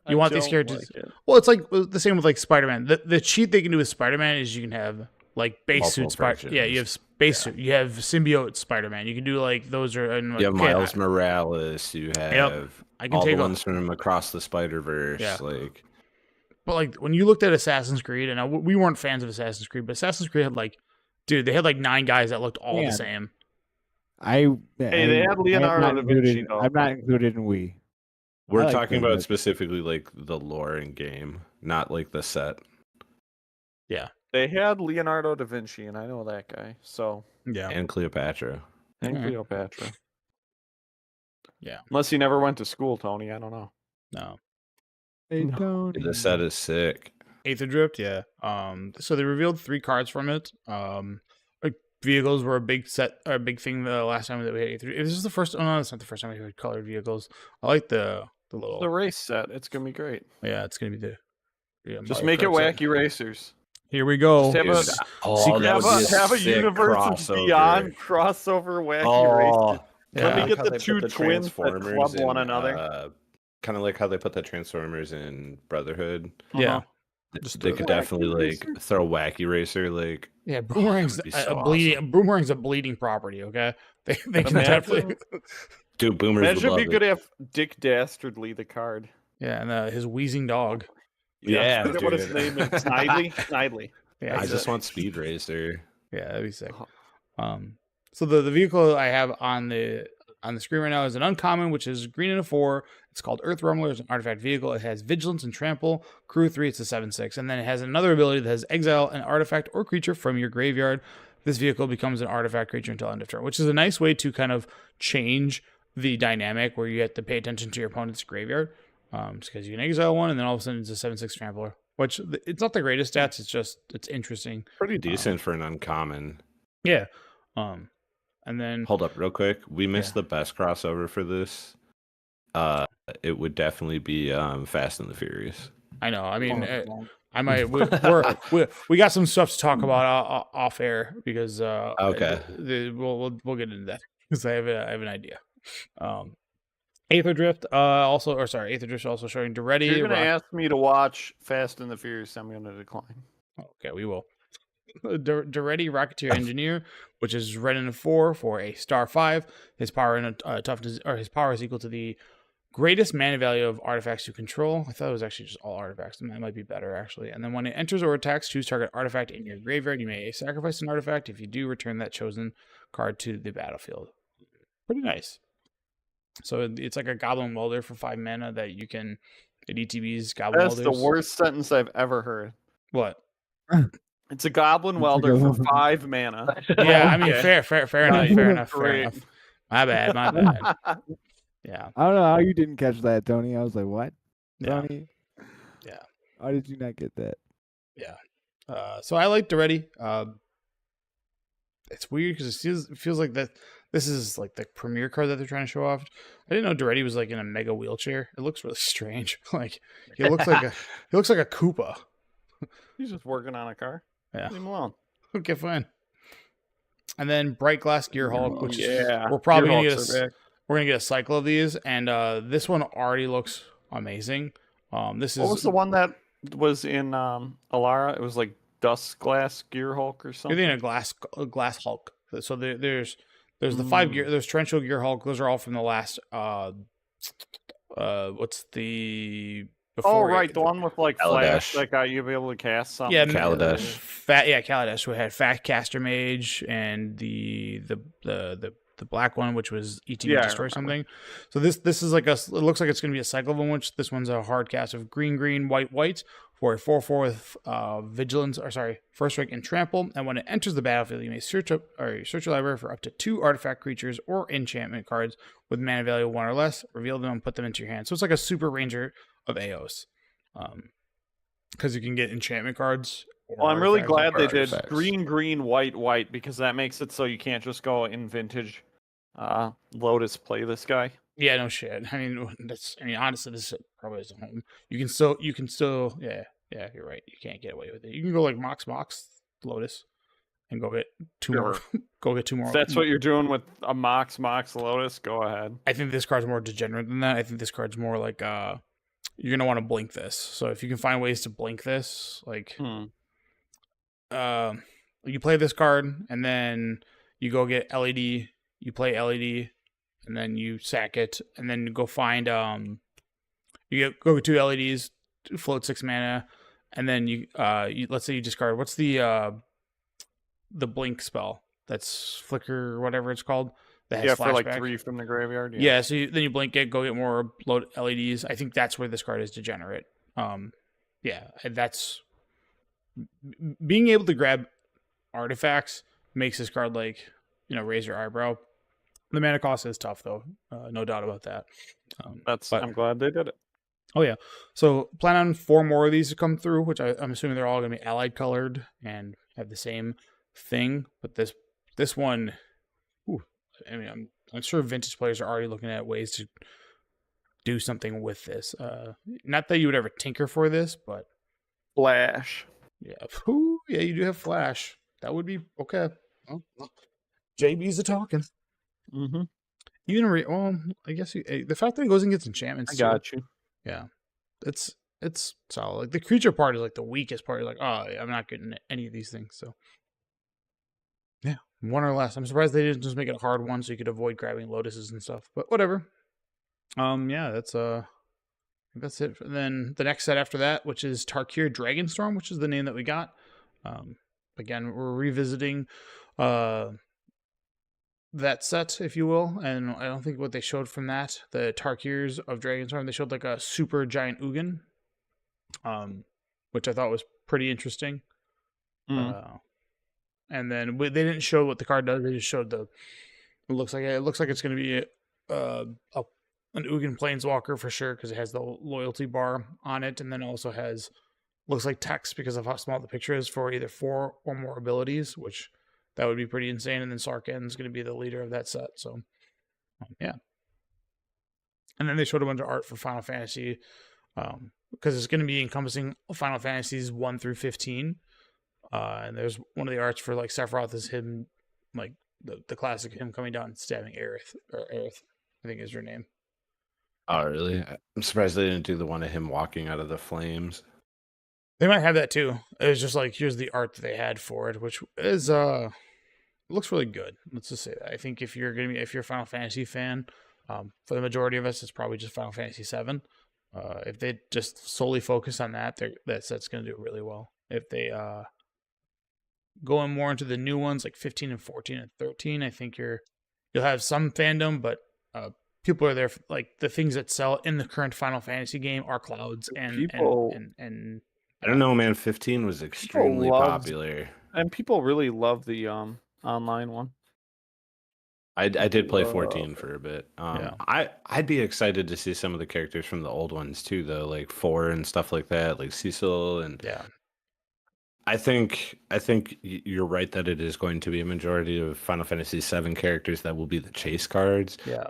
you want these characters. Well, it's like the same with like Spider-Man. The cheat they can do with Spider-Man is you can have like base Multiple suit Spider. Yeah, you have space suit. You have symbiote Spider-Man. You can do like those are. And, You have okay, Miles Morales. You have I can all take the a- ones from Across the Spider-Verse. Yeah. Like But like when you looked at Assassin's Creed, and we weren't fans of Assassin's Creed, but Assassin's Creed had like, dude, they had like 9 guys that looked all the same. Hey, they had Leonardo da Vinci, though. I'm not included in Wii. We're like talking that, about but- specifically like the lore in game, not like the set. Yeah. They had Leonardo da Vinci, and I know that guy. So Yeah. And Cleopatra. and Mhm. Cleopatra. Yeah. Unless he never went to school, Tony. I don't know. No. Hey, No. Tony. The set is sick. Aether Drift, yeah. So they revealed 3 cards from it. Like vehicles were a big thing the last time that we had Aether. This is the first. Oh no, it's not the first time we had colored vehicles. I like the little. The race set. It's gonna be great. Yeah, it's gonna be the. Yeah, Just Mario make it Kart set. wacky racers. Here we go. Just have a- Secret- Oh, that would be a Have a sick universe crossover. beyond crossover wacky Oh, racers. Yeah. Let me get how the they two put twins that Transformers club one in, another. Kind of like how they put the Transformers in Brotherhood. Yeah. Uh-huh. Just They throw could Wacky definitely like Racer. throw Wacky Racer like Yeah, Boomerang's that'd be a so bleeding. Boomerang's a bleeding property. Okay, they can Imagine- definitely. dude. Boomers would Imagine if love you it. could have Dick Dastardly the card. Yeah, and his wheezing dog. Yeah, I forget what his dude. name is. Snidely. Snidely. Yeah, I he's just a- want Speed Racer. Yeah, that'd be sick. Uh-huh. So the vehicle I have on the screen right now is an uncommon, which is green and a 4. It's called Earth Rumbler. It's an artifact vehicle. It has Vigilance and Trample. Crew 3, it's a 7/6. And then it has another ability that has Exile an artifact or creature from your graveyard. This vehicle becomes an artifact creature until end of turn, which is a nice way to kind of change the dynamic where you have to pay attention to your opponent's graveyard. Because you can exile one, and then all of a sudden it's a 7/6 Trampler. Which it's not the greatest stats. It's interesting. Pretty decent for an uncommon. Yeah. And then Hold up, real quick. We missed the best crossover for this. It would definitely be Fast and the Furious. I know. I mean, I might. We got some stuff to talk about off air because Okay. we'll get into that because I have an idea. Aether Drift Aether Drift also showing Duretti. You're gonna ask me to watch Fast and the Furious. I'm gonna decline. Okay, we will. Duretti Rocketeer Engineer, which is red and a 4 for a star 5. His power and toughness, or his power is equal to the greatest mana value of artifacts you control. I thought it was actually just all artifacts. That might be better actually. And then when it enters or attacks, choose target artifact in your graveyard. You may sacrifice an artifact. If you do, return that chosen card to the battlefield. Pretty nice. So it's like a Goblin Welder for 5 mana that you can. It ETBs Goblin That's Welders. the worst sentence I've ever heard. What? It's a Goblin Welder for 5 mana. Yeah, I mean, Okay. fair enough, fair enough, fair Great. enough. My bad. Yeah, I don't know how you didn't catch that, Tony. I was like, what? yeah. Tony? Yeah. How did you not get that? So I like Duretti. It's weird because it feels like that. This is like the premier card that they're trying to show off. I didn't know Duretti was like in a mega wheelchair. It looks really strange. Like he looks like a Koopa. He's just working on a car. Yeah. Leave him alone. Okay, fine. And then Bright Glass Gear Hulk, which Yeah. we're probably gonna Gearhulks get are back. we're gonna get a cycle of these, and this one already looks amazing. This What was is the one that was in Alara? It was like Dust Glass Gear Hulk or you're something. thinking a glass Hulk. So there's the 5 gear. There's Torrential Gear Hulk. Those are all from the last. What's the? Oh Before right, the one with like flash Kaladesh. that got you to be able to cast something. Yeah, Kaladesh. Kaladesh. We had Fat Caster Mage and the black one, which was ETB Yeah, I Destroy remember. something. So this is like it looks like it's going to be a cycle of them, which this one's a hard cast of green, white for a 4/4 with vigilance, first rank and trample. And when it enters the battlefield, you may search your library for up to 2 artifact creatures or enchantment cards with mana value 1 or less. Reveal them and put them into your hand. So it's like a super ranger of Aos, because you can get enchantment cards. or Well, I'm really artifacts. glad they did artifacts. green, white because that makes it so you can't just go in vintage Lotus play this guy. Yeah, no shit. I mean, honestly, this probably isn't home. You can still, yeah, you're right. You can't get away with it. You can go like Mox Lotus, and go get 2 more. Go get 2 more. If that's what you're doing with a Mox Lotus, go ahead. I think this card's more degenerate than that. I think this card's more like you're gonna want to blink this. So if you can find ways to blink this, like you play this card and then you go get LED. You play LED, and then you sack it, and then you go find go get 2 LEDs, float 6 mana, and then you let's say you discard. What's the blink spell? That's flicker or whatever it's called. That has for like flashback. 3 from the graveyard. Yeah, so then you blink it, go get more load LEDs. I think that's where this card is degenerate. Yeah, and that's being able to grab artifacts makes this card like, raise your eyebrow. The mana cost is tough though, no doubt about that. I'm glad they did it. Oh yeah, so plan on 4 more of these to come through, which I'm assuming they're all going to be allied colored and have the same thing. But this one, I mean, I'm sure vintage players are already looking at ways to do something with this. Not that you would ever tinker for this, but Flash. yeah, yeah, you do have Flash. That would be okay. Oh, JB's a talking. Mm-hmm. Even I guess the fact that it goes and gets enchantments. I got you. Yeah, it's solid. Like the creature part is like the weakest part. You're like, oh, I'm not getting any of these things. So yeah, 1 or less. I'm surprised they didn't just make it a hard one so you could avoid grabbing lotuses and stuff. But whatever. Yeah, that's I think that's it. And then the next set after that, which is Tarkir Dragonstorm, which is the name that we got. Again, we're revisiting that set, if you will, and I don't think what they showed from that, the Tarkirs of Dragonstorm, they showed like a super giant Ugin, which I thought was pretty interesting. And then they didn't show what the card does. They just showed it looks like it's going to be an Ugin Planeswalker for sure because it has the loyalty bar on it, and then it also looks like text because of how small the picture is for either 4 or more abilities, which that would be pretty insane. And then Sarkhan's going to be the leader of that set. So, yeah. And then they showed a bunch of art for Final Fantasy because it's going to be encompassing Final Fantasies 1 through 15. And there's one of the arts for like Sephiroth is him, like the classic him coming down and stabbing Aerith, I think is her name. Oh, really? I'm surprised they didn't do the one of him walking out of the flames. They might have that too. It was just like, here's the art that they had for it, which is looks really good. Let's just say that. I think if you're a Final Fantasy fan, for the majority of us, it's probably just Final Fantasy 7. If they just solely focus on that set's going to do really well. If they going more into the new ones like 15 and 14 and 13, I think you'll have some fandom, but people are there for, like, the things that sell in the current Final Fantasy game are clouds and I don't know, man. 15 was extremely popular, and people really love the online one. I did play 14 for a bit. Yeah. I'd be excited to see some of the characters from the old ones too, though, like 4 and stuff like that, like Cecil and yeah. I think you're right that it is going to be a majority of Final Fantasy 7 characters that will be the chase cards. Yeah.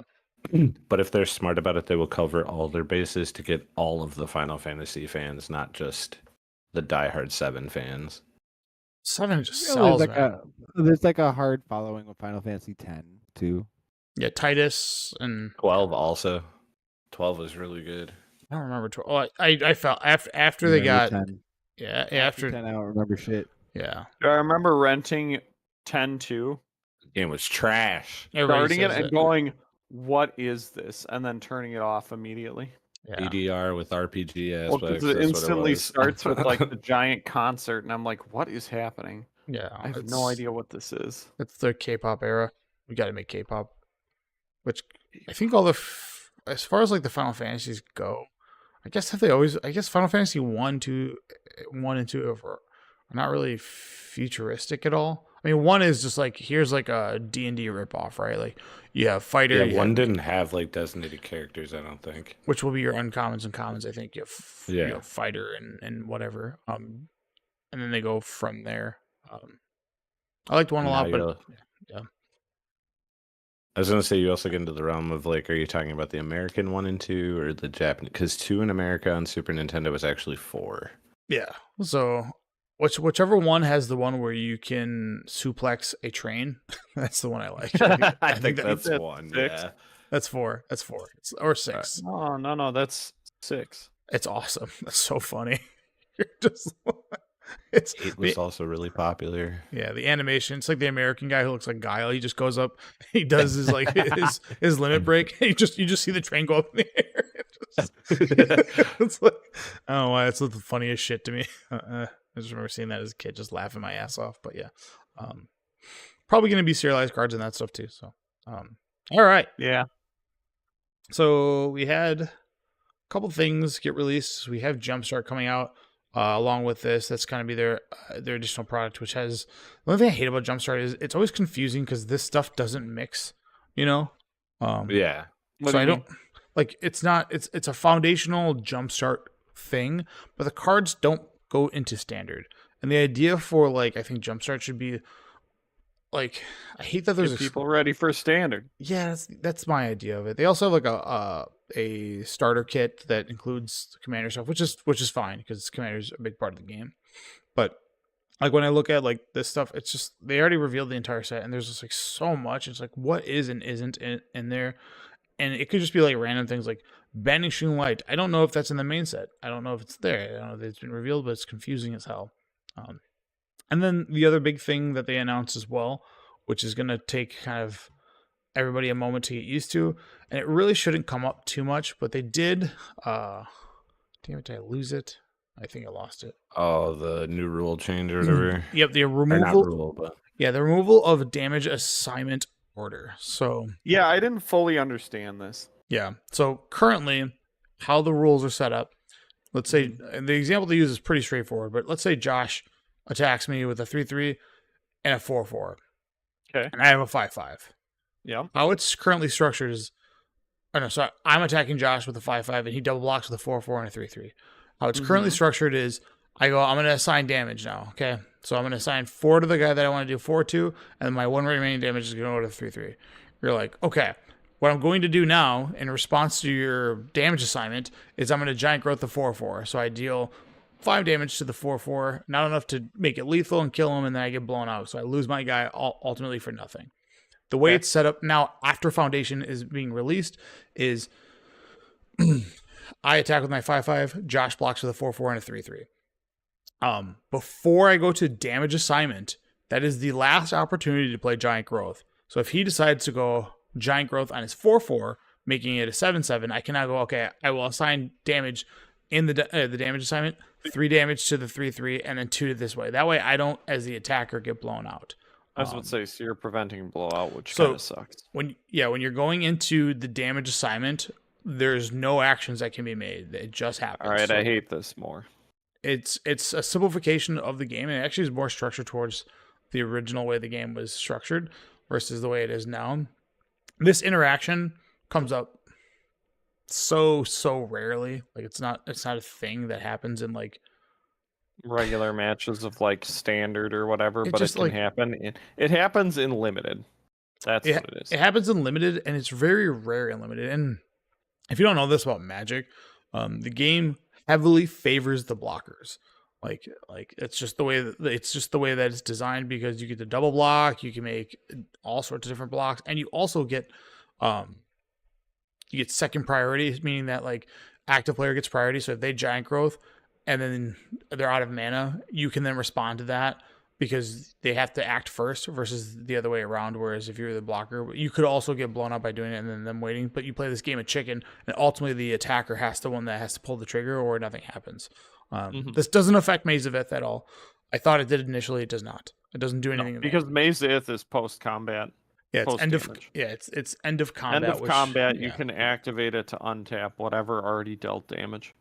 But if they're smart about it, they will cover all their bases to get all of the Final Fantasy fans, not just the diehard 7 fans. 7 just sells, there's like a hard following with Final Fantasy 10 too. Yeah, Titus and 12 also. 12 was really good. I don't remember 12. Oh, I felt after they got 10. Yeah, after 10 I don't remember shit. Yeah. I remember renting 10 too. The game was trash. Starting it and going, what is this? And then turning it off immediately. Yeah. EDR with RPG aspects. It instantly starts with like the giant concert, and I'm like, what is happening? Yeah. I have no idea what this is. It's the K-pop era. We got to make K-pop. Which I think as far as like the Final Fantasies go, I guess Final Fantasy 1 and 2 are not really futuristic at all. I mean, 1 is just like, here's like a D&D ripoff, right? Like, you have fighter. Yeah, 1 didn't have like designated characters, I don't think. Which will be your uncommons and commons, I think. You have fighter and whatever. And then they go from there. I liked 1 a lot, but yeah. I was going to say, you also get into the realm of like, are you talking about the American 1 and 2 or the Japanese? Because 2 in America on Super Nintendo was actually 4. Yeah. So whichever one has the one where you can suplex a train, that's the one I like. I think that's 1. 6. Yeah. That's 4. That's 4. Or 6. No, that's 6. It's awesome. That's so funny. You're just 8 was also really popular. Yeah, the animation. It's like the American guy who looks like Guile. He just goes up. He does his like his limit break. And you just see the train go up in the air. It's like, I don't know why it's the funniest shit to me. I just remember seeing that as a kid, just laughing my ass off. But yeah, probably going to be serialized cards and that stuff too. So, all right. Yeah. So we had a couple things get released. We have Jumpstart coming out along with this. That's going to be their additional product, which has the only thing I hate about Jumpstart is it's always confusing because this stuff doesn't mix. You know. Yeah. So I don't like it's not it's a foundational Jumpstart thing, but the cards don't go into standard. And the idea for like I think Jumpstart should be like I hate that there's Get people ready for standard. yeah, that's my idea of it. They also have like a starter kit that includes the commander stuff, which is fine because commander's a big part of the game. But like when I look at like this stuff, it's just they already revealed the entire set, and there's just like so much. It's like what is and isn't in there, and it could just be like random things like Banishing Light. I don't know if that's in the main set. I don't know if it's there. I don't know if it's been revealed, but it's confusing as hell. And then the other big thing that they announced as well, which is going to take kind of everybody a moment to get used to, and it really shouldn't come up too much, but they did. Damn it, did I lose it? I think I lost it. Oh, the new rule change or whatever. Yep, the Or removal. not rule, but Yeah, the removal of damage assignment order. So Yeah, I didn't fully understand this. yeah, so currently, how the rules are set up. Let's say and the example they use is pretty straightforward, but let's say Josh attacks me with a 3/3 and a 4/4. Okay. And I have a 5/5. Yeah. How it's currently structured is, oh no, sorry, I'm attacking Josh with a 5/5, and he double blocks with a 4/4 and a 3/3. How it's currently structured is, I'm going to assign damage now. Okay, so I'm going to assign 4 to the guy that I want to do 4 to, and my 1 remaining damage is going to go to 3/3. You're like, okay, what I'm going to do now in response to your damage assignment is I'm going to giant growth the 4/4. So I deal 5 damage to the 4/4, not enough to make it lethal and kill him, and then I get blown out. So I lose my guy ultimately for nothing. The way it's set up now after Foundation is being released is I attack with my 5/5, Josh blocks with a 4/4 and a 3/3. Before I go to damage assignment, that is the last opportunity to play Giant Growth. So if he decides to go Giant Growth on his 4/4, making it a 7/7, I can now go, okay, I will assign damage in the damage assignment, 3 damage to the 3/3, and then 2 to this way. That way I don't, as the attacker, get blown out. I was about to say, so you're preventing blowout, which so kind of sucks. When you're going into the damage assignment, there's no actions that can be made. It just happens. All right, So I hate this more. it's a simplification of the game, and it actually is more structured towards the original way the game was structured versus the way it is now. This interaction comes up so rarely. Like it's not a thing that happens in like Regular matches of like standard or whatever, It but it just, can like- happen. It happens in limited. That's what it is. it happens in limited, and it's very rare in limited. And if you don't know this about Magic, the game heavily favors the blockers. Like it's just the way that it's designed, because you get the double block, you can make all sorts of different blocks, and you also get second priority, meaning that like active player gets priority. So if they giant growth and then they're out of mana, you can then respond to that because they have to act first versus the other way around. Whereas if you're the blocker, you could also get blown up by doing it and then them waiting. But you play this game of chicken, and ultimately the attacker has to pull the trigger, or nothing happens. This doesn't affect Maze of Ith at all. I thought it did initially. It does not. It doesn't do anything Because Maze Ith is post combat. yeah, it's end of post-damage. it's end of combat. End of combat, you yeah. can activate it to untap whatever already dealt damage.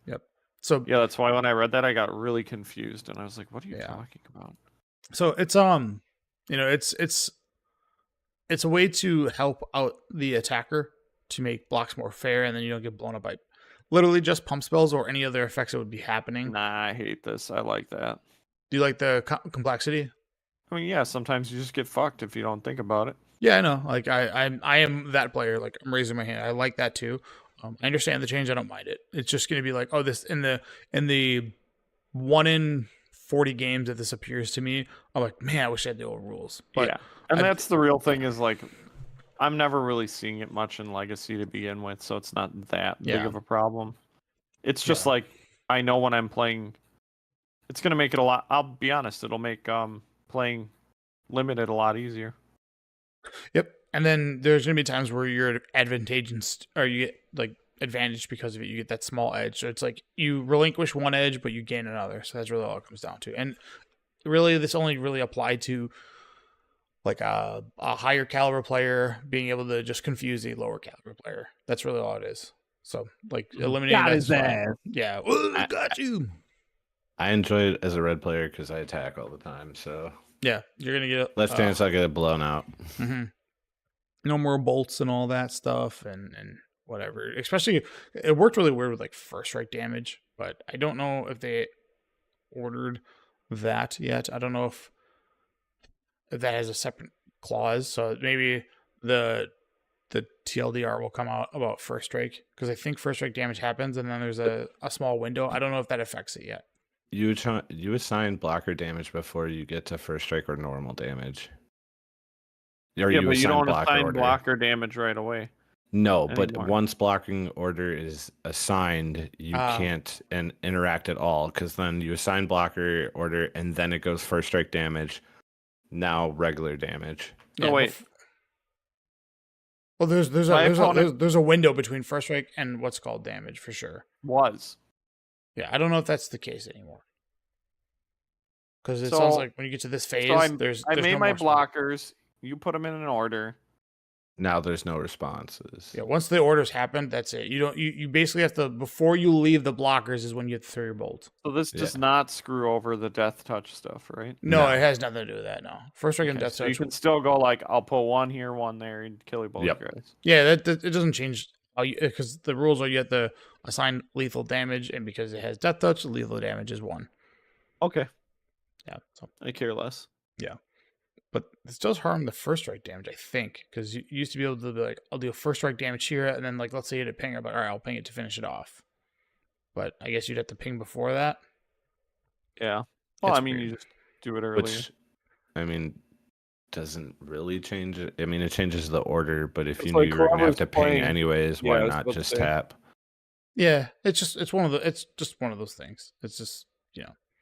So Yeah, that's why when I read that, I got really confused, and I was like, "What are you Yeah. talking about?" So it's it's a way to help out the attacker to make blocks more fair, and then you don't get blown up by literally just pump spells or any other effects that would be happening. Nah, I hate this. I like that. Do you like the complexity? I mean, yeah, sometimes you just get fucked if you don't think about it. Yeah, I know. Like I am that player. Like I'm raising my hand. I like that too. I understand the change. I don't mind it. It's just going to be like, oh, this in the 1 in 40 games that this appears to me, I'm like, man, I wish I had the old rules. But yeah, and I've- that's the real thing is like, I'm never really seeing it much in Legacy to begin with, so it's not that big Yeah. of a problem. It's just Yeah. like, I know when I'm playing, it's going to make it a lot, I'll be honest, it'll make playing limited a lot easier. Yep. And then there's going to be times where you're advantageous, or you get like advantage because of it. You get that small edge. So it's like you relinquish one edge, but you gain another. So that's really all it comes down to. And really, this only really applied to like a higher caliber player being able to just confuse a lower caliber player. That's really all it is. So like eliminating Got that his is fine. ass. Yeah, Ooh, got you. I enjoy it as a red player because I attack all the time. So Yeah, you're gonna get left hand's not get blown out. Mm-hmm. No more bolts and all that stuff and whatever. Especially, it worked really weird with like first strike damage, but I don't know if they ordered that yet. I don't know if that has a separate clause. So maybe the TLDR will come out about first strike because I think first strike damage happens and then there's a small window. I don't know if that affects it yet. You assign blocker damage before you get to first strike or normal damage. Or Yeah, but you assign don't assign order. blocker damage right away. No, but anymore. once blocking order is assigned, you can't interact at all because then you assign blocker order and then it goes first strike damage. Now regular damage. Oh, wait. Well, there's a window between first strike and what's called damage for sure. Was. Yeah, I don't know if that's the case anymore. Because it So- sounds like when you get to this phase, So I there's made no my more spot. blockers. You put them in an order. Now there's no responses. Yeah, once the orders happen, that's it. You basically have to, before you leave the blockers is when you have to throw your bolt. So this does not screw over the death touch stuff, right? No, No. it has nothing to do with that. No, first strike and Okay, death so touch. you can still go like, I'll put one here, one there, and kill you both Yep. guys. Yeah, that it doesn't change because the rules are you have to assign lethal damage, and because it has death touch, lethal damage is 1. Okay, Yeah, so I care less. but this does harm the first strike damage, I think, because you used to be able to be like, I'll do a first strike damage here, and then like let's say you hit a ping, I'm like, all right, I'll ping it to finish it off. But I guess you'd have to ping before that. Yeah. Well, It's I mean, weird. you just do it earlier. Which, I mean, doesn't really change it. I mean, it changes the order, but if It's you knew like you were going to have whoever's to ping playing- anyways, Yeah, I why was not about to just say. tap? Yeah, it's just one of those things. It's just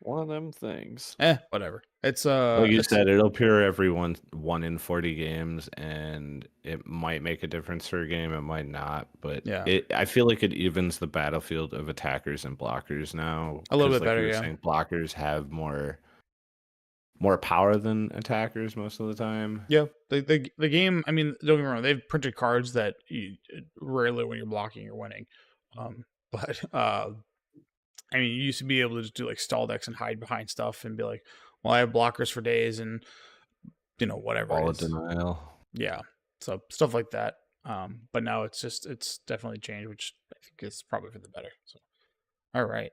One of them things. whatever. It's Like you it's- said, it'll appear every one in 40 games, and it might make a difference for a game. It might not, but Yeah. I feel like it evens the battlefield of attackers and blockers now. A little 'cause bit like better, you were yeah. saying, blockers have more power than attackers most of the time. Yeah, the game. I mean, don't get me wrong. They've printed cards that rarely, when you're blocking, you're winning. But I mean, you used to be able to just do like stall decks and hide behind stuff and be like, "Well, I have blockers for days," and whatever. All it of is. denial. Yeah, so stuff like that. But now it's definitely changed, which I think is probably for the better. So, all right.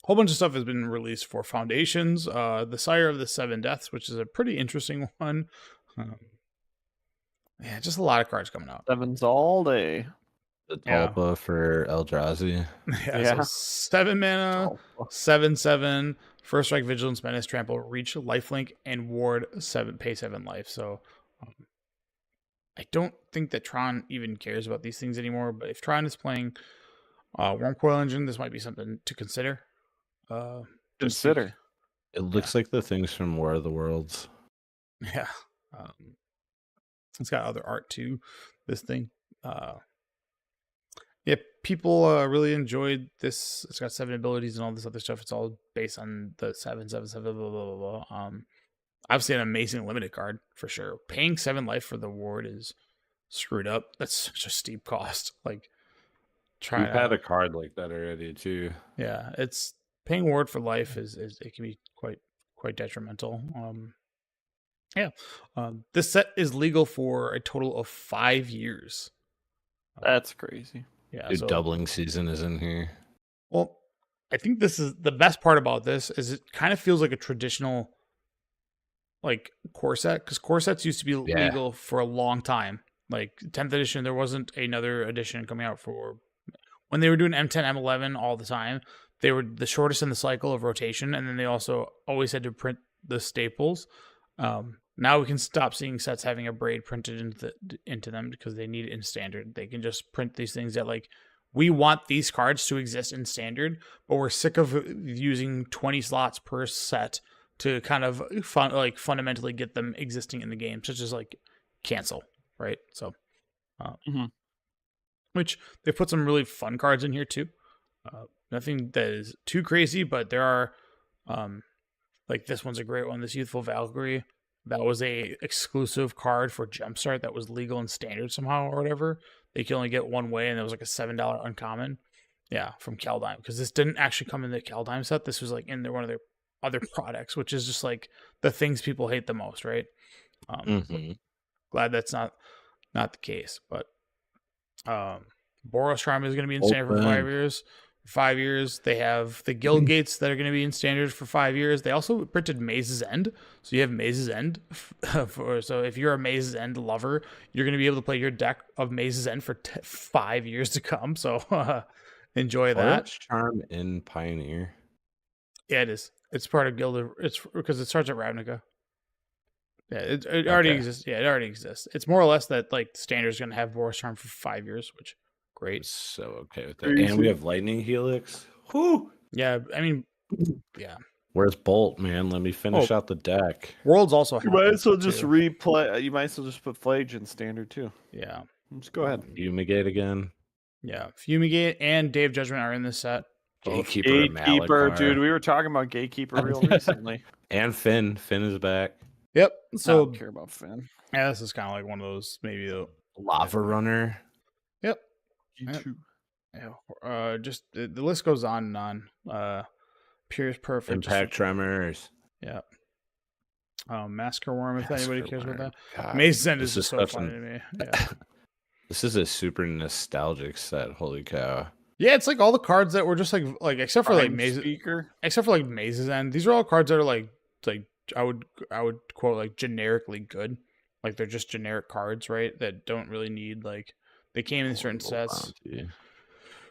Whole bunch of stuff has been released for Foundations. The Sire of the Seven Deaths, which is a pretty interesting one. Yeah, just a lot of cards coming out. Sevens all day. The Yeah. Tulpa for Eldrazi. Yeah, so 7 mana, Oh, 7/7, first strike, vigilance, menace, trample, reach, lifelink, and ward 7, pay 7 life. So I don't think that Tron even cares about these things anymore. But if Tron is playing Wormcoil Engine, this might be something to consider. Consider. It looks like the things from War of the Worlds. Yeah. It's got other art too, this thing. Yeah, people really enjoyed this. It's got 7 abilities and all this other stuff. It's all based on the 7/7/7, blah, blah, blah, blah. Obviously an amazing limited card for sure. Paying 7 life for the ward is screwed up. That's such a steep cost. Like trying We've had a card like that already too. yeah, it's paying ward for life is it can be quite detrimental. This set is legal for a total of 5 years. That's crazy. Yeah, Dude, so, doubling season is in here. well, I think this is the best part about this is it kind of feels like a traditional like core set because core sets used to be Yeah. legal for a long time. Like 10th edition, there wasn't another edition coming out for when they were doing M10, M11 all the time. They were the shortest in the cycle of rotation, and then they also always had to print the staples. Now we can stop seeing sets having a braid printed into them because they need it in standard. They can just print these things that like we want these cards to exist in standard, but we're sick of using 20 slots per set to kind of fundamentally get them existing in the game, such as like cancel, right? So which they put some really fun cards in here too. Nothing that is too crazy, but there are, like this one's a great one. This Youthful Valkyrie, that was a exclusive card for Jumpstart that was legal and standard somehow or whatever. They could only get one way, and it was like a $7 uncommon. Yeah, from Kaldheim, because this didn't actually come in the Kaldheim set. This was like in one of their other products, which is just like the things people hate the most, right? Glad that's not the case, but Boros Charm is going to be in standard for 5 years. 5 years. They have the Guild Gates that are going to be in standard for 5 years. They also printed Maze's End, so you have Maze's End. So if you're a Maze's End lover, you're going to be able to play your deck of Maze's End for 5 years to come. So enjoy that. Charm in Pioneer. Yeah, it is. It's part of Guild. It's because it starts at Ravnica. Yeah, it already exists. Yeah, it already exists. It's more or less that like Standard's going to have Boros Charm for 5 years, which great. So okay with that. And we have Lightning Helix. Whoo! Yeah, I mean, yeah. Where's Bolt, man? Let me finish out the deck. Worlds also. You might as well just replay. You might as well just put Flage in standard too. Yeah. Just go ahead. Fumigate again. Yeah, Fumigate and Day of Judgment are in this set. Gatekeeper, dude. We were talking about Gatekeeper real recently. And Finn. Finn is back. Yep. So I don't care about Finn. Yeah, this is kind of like one of those maybe the Lava Runner. Yep. G2. Yeah. Just the list goes on and on. Pierce Perfect. Impact Tremors. Yeah. Massacre Worm, if anybody cares about that. God, Maze's End is this just so funny to me. Yeah. This is a super nostalgic set. Holy cow. Yeah, it's like all the cards that were just like except for like Maze, except for like Maze's End. These are all cards that are like I would quote like generically good. Like they're just generic cards, right? That don't really need like they came in certain sets.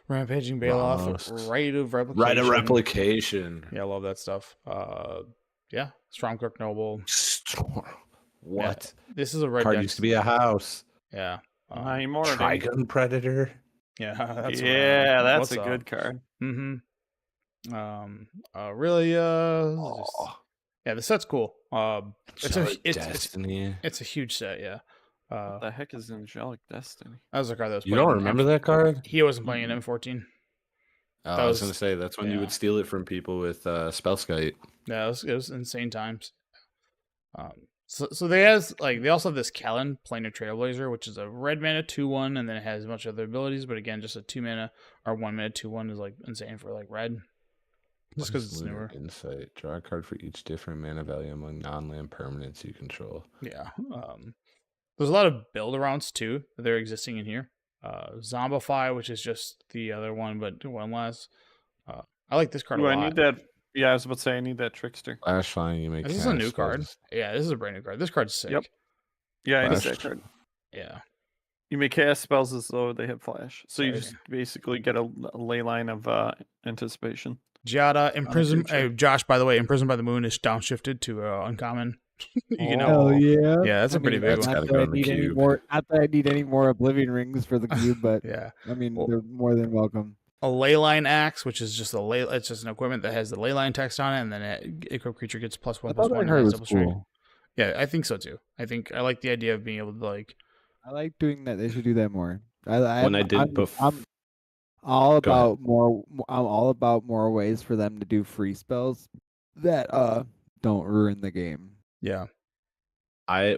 Rampaging Bailoff, Right of Replication. Right of Replication. Yeah, I love that stuff. Yeah, Stormcloak Noble. What? Yeah, this is a red card deck. used to be a house. Yeah. Not anymore. Trigun Predator. Yeah, that's a good card. Really yeah, the set's cool. Destiny. It's a huge set, yeah. What the heck is Angelic Destiny? That was a card that was You don't remember that card? He wasn't playing in M14. I was going to say, that's when you would steal it from people with Spellskite. Yeah, it was insane times. So they also have this Kellen, Planar Trailblazer, which is a red mana 2/1, and then it has a bunch of other abilities, but again, just a 2 mana or 1 mana 2/1 is like insane for like red. Just because it's newer. Insight. Draw a card for each different mana value among non-land permanents you control. Yeah. There's a lot of build arounds too that are existing in here. Zombify, which is just the other one, but one less. I like this card a lot. I need that. Yeah, I was about to say I need that Trickster. Flashflying, you make. This is a new card. Yeah, this is a brand new card. This card's sick. Yep. Yeah, I need that card. Yeah. You may cast spells as though they have flash, so you just basically get a ley line of anticipation. Giada, Imprisoned. Josh, by the way, Imprisoned by the Moon is downshifted to uncommon. Oh yeah, yeah, that's a pretty big one. Not that I need any more Oblivion Rings for the cube, but yeah, I mean they're more than welcome. A Leyline Axe, which is just it's just an equipment that has the Leyline text on it, and then equipped creature gets +1/+1. Cool. Yeah, I think so too. I like the idea of being able to like. I like doing that. They should do that more. I'm all about more. I'm all about more ways for them to do free spells that don't ruin the game. Yeah.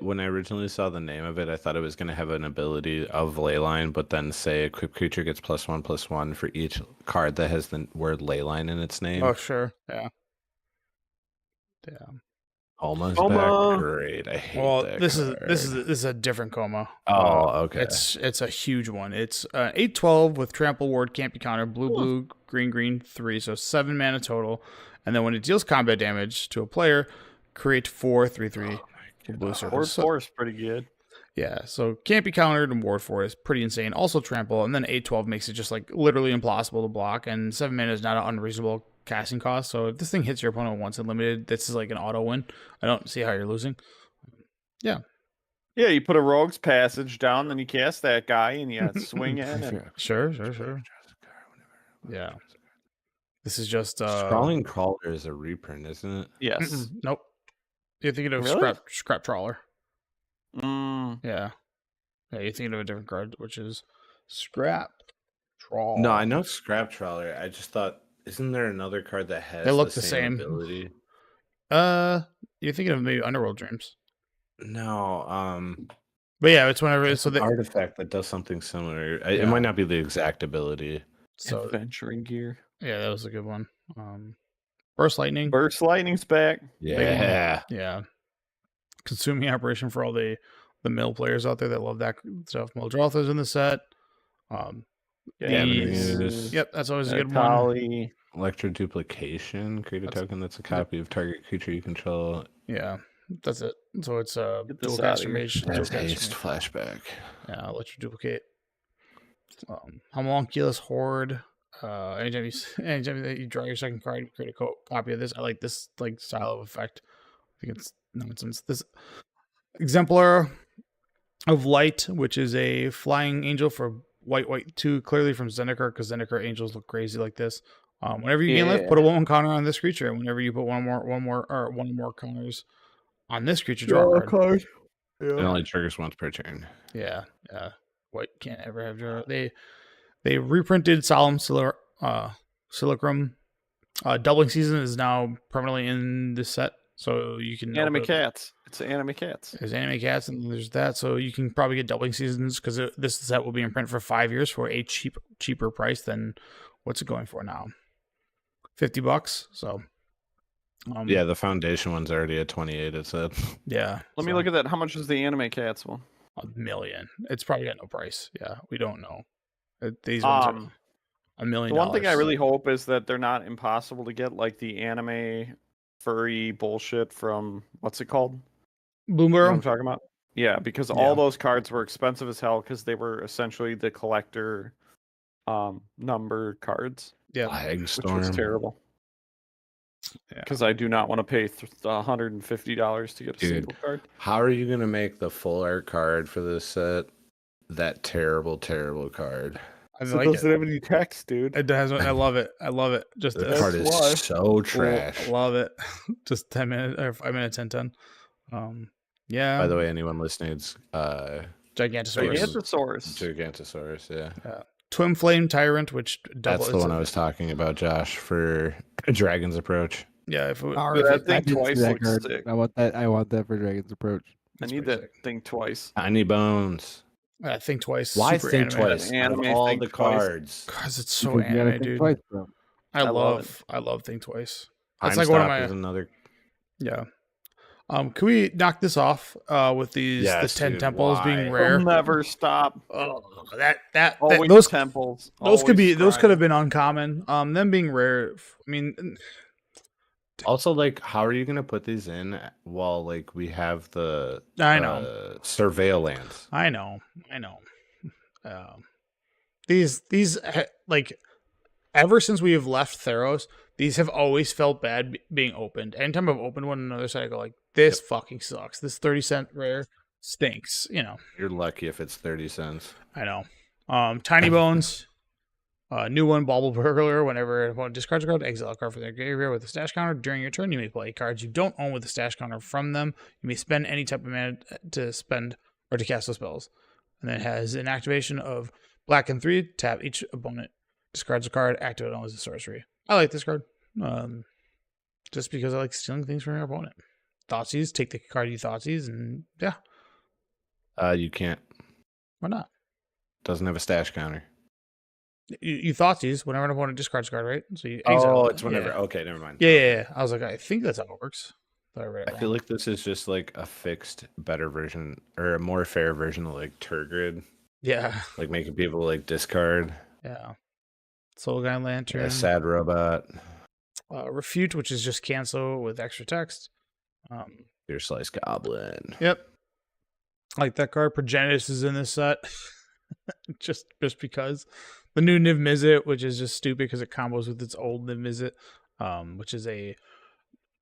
When I originally saw the name of it, I thought it was going to have an ability of Leyline, but then say equipped creature gets +1/+1 for each card that has the word Leyline in its name. Oh sure, yeah. Almost back. Great. I hate that. This is a different Coma. Oh, okay. It's a huge one. It's 8/12 with trample ward, can't be countered, blue, green, 3, so 7 mana total. And then when it deals combat damage to a player, create 4/3/3 blue circles. Ward 4 is pretty good. Yeah, so can't be countered, and Ward 4 is pretty insane. Also trample, and then 8/12 makes it just like literally impossible to block, and 7 mana is not an unreasonable casting cost. So if this thing hits your opponent once and limited, this is like an auto win. I don't see how you're losing. Yeah. Yeah, you put a Rogue's Passage down, then you cast that guy, and you swing in. And... Sure. Yeah. This is just Sprawling Crawler is a reprint, isn't it? Yes. Nope. You're thinking of Scrap Trawler. Yeah. Yeah, you're thinking of a different card, which is Scrap Trawl. No, I know Scrap Trawler. I just thought, isn't there another card that has They look the the same same. ability? You're thinking of maybe Underworld Dreams. No, But yeah, it's whenever it's so an they, artifact that does something similar. It Yeah. might not be the exact ability. so Adventuring gear. yeah, that was a good one. Burst Lightning. Burst Lightning's back. Yeah. Yeah. Consuming Operation for all the mill players out there that love that stuff. Muldrotha's in the set. Yeah, These- yep, that's always a good one. Kali. Electro Duplication. Create a That's- token that's a copy of target creature you control. Yeah, that's it. So it's Get this dual outta caster here. mage. dual Has caster haste mage. flashback. Yeah, I'll let you duplicate. Homunculus Horde. Anytime that you draw your second card, you create a copy of this. I like this like style of effect. I think it's nonsense. This Exemplar of Light, which is a flying angel for white 2, clearly from Zendikar, because Zendikar angels look crazy like this. Whenever you gain life, Yeah. put a 1 counter on this creature, and whenever you put one more counters on this creature, draw a card. It only triggers once per turn. Yeah. White can't ever have draw. They reprinted Solemn Silacrum. Doubling Season is now permanently in this set, so you can Anime open- Cats. It's Anime Cats. There's Anime Cats, and there's that, so you can probably get Doubling Seasons because this set will be in print for 5 years for a cheaper price than what's it going for now? $50. So Yeah, the foundation one's already at 28. It said. yeah. Let me look at that. How much is the Anime Cats one? $1 million. It's probably got no price. Yeah, we don't know. These ones are $1 million. The one thing I really hope is that they're not impossible to get, like the anime furry bullshit from what's it called? You know what Boomer. I'm talking about? Yeah, because Yeah. all those cards were expensive as hell because they were essentially the collector number cards, Yeah. Flag which Storm. was terrible. Yeah. Because I do not want to pay $150 to get a Dude. single card. How are you gonna make the full art card for this set that terrible card? I like it. have any text, dude. It does. I love it. I love it. Just The this. card is why. so trash. Love it. Just 10 minutes or 5 minutes, 10. Yeah. By the way, anyone listening, it's Gigantosaurus. Gigantosaurus. Gigantosaurus. Yeah, Twin Flame Tyrant, which that's the one I was talking about, Josh, for Dragon's Approach. Yeah, if it, That thing I didn't see twice that looks card. sick. I want that. I want that for Dragon's Approach. I That's need pretty that sick. thing twice. Tiny Bones. I think twice. Why super think animated. twice? Anime Out of all Think the Twice. cards, Because it's so Because you gotta anime, think dude. twice, bro. I love love Think Twice. Time That's like one of Stop my is another. yeah. Can we knock this off with these Yes, the 10 dude, temples being why? rare? They'll never stop. Oh, that Always those temples. those could be always those could trying. have been uncommon. Them being rare. I mean, Also, like, how are you gonna put these in while like we have the I know. surveillance? I know. These like ever since we have left Theros, these have always felt bad being opened. Anytime I've opened one on another side, I go like, this fucking sucks. This 30-cent rare stinks. You know. You're lucky if it's 30 cents. I know. Tiny Bones. New one, Bauble Burglar. Whenever an opponent discards a card, exile a card from their graveyard with a stash counter. During your turn, you may play cards you don't own with a stash counter from them. You may spend any type of mana to spend or to cast those spells. And then it has an activation of black and 3. Tap each opponent, discards a card, activate it as a sorcery. I like this card. Just because I like stealing things from your opponent. Thoughtseize, take the card you Thoughtseize, and yeah, You can't. why not? Doesn't have a stash counter. You Thoughtseize whenever an opponent discards a card, right? So you exile Oh, it. it's whenever. Yeah. Okay, never mind. Yeah. I was like, I think that's how it works. Thought I read it I feel wrong. like this is just like a fixed, better version or a more fair version of like Turgid, Yeah. like making people like discard Yeah. Soul Guy Lantern. a sad robot. Refute, which is just cancel with extra text. Your Slice Goblin. Yep. Like that card. Progenitus is in this set. just because. The new Niv Mizzet, which is just stupid because it combos with its old Niv Mizzet, which is a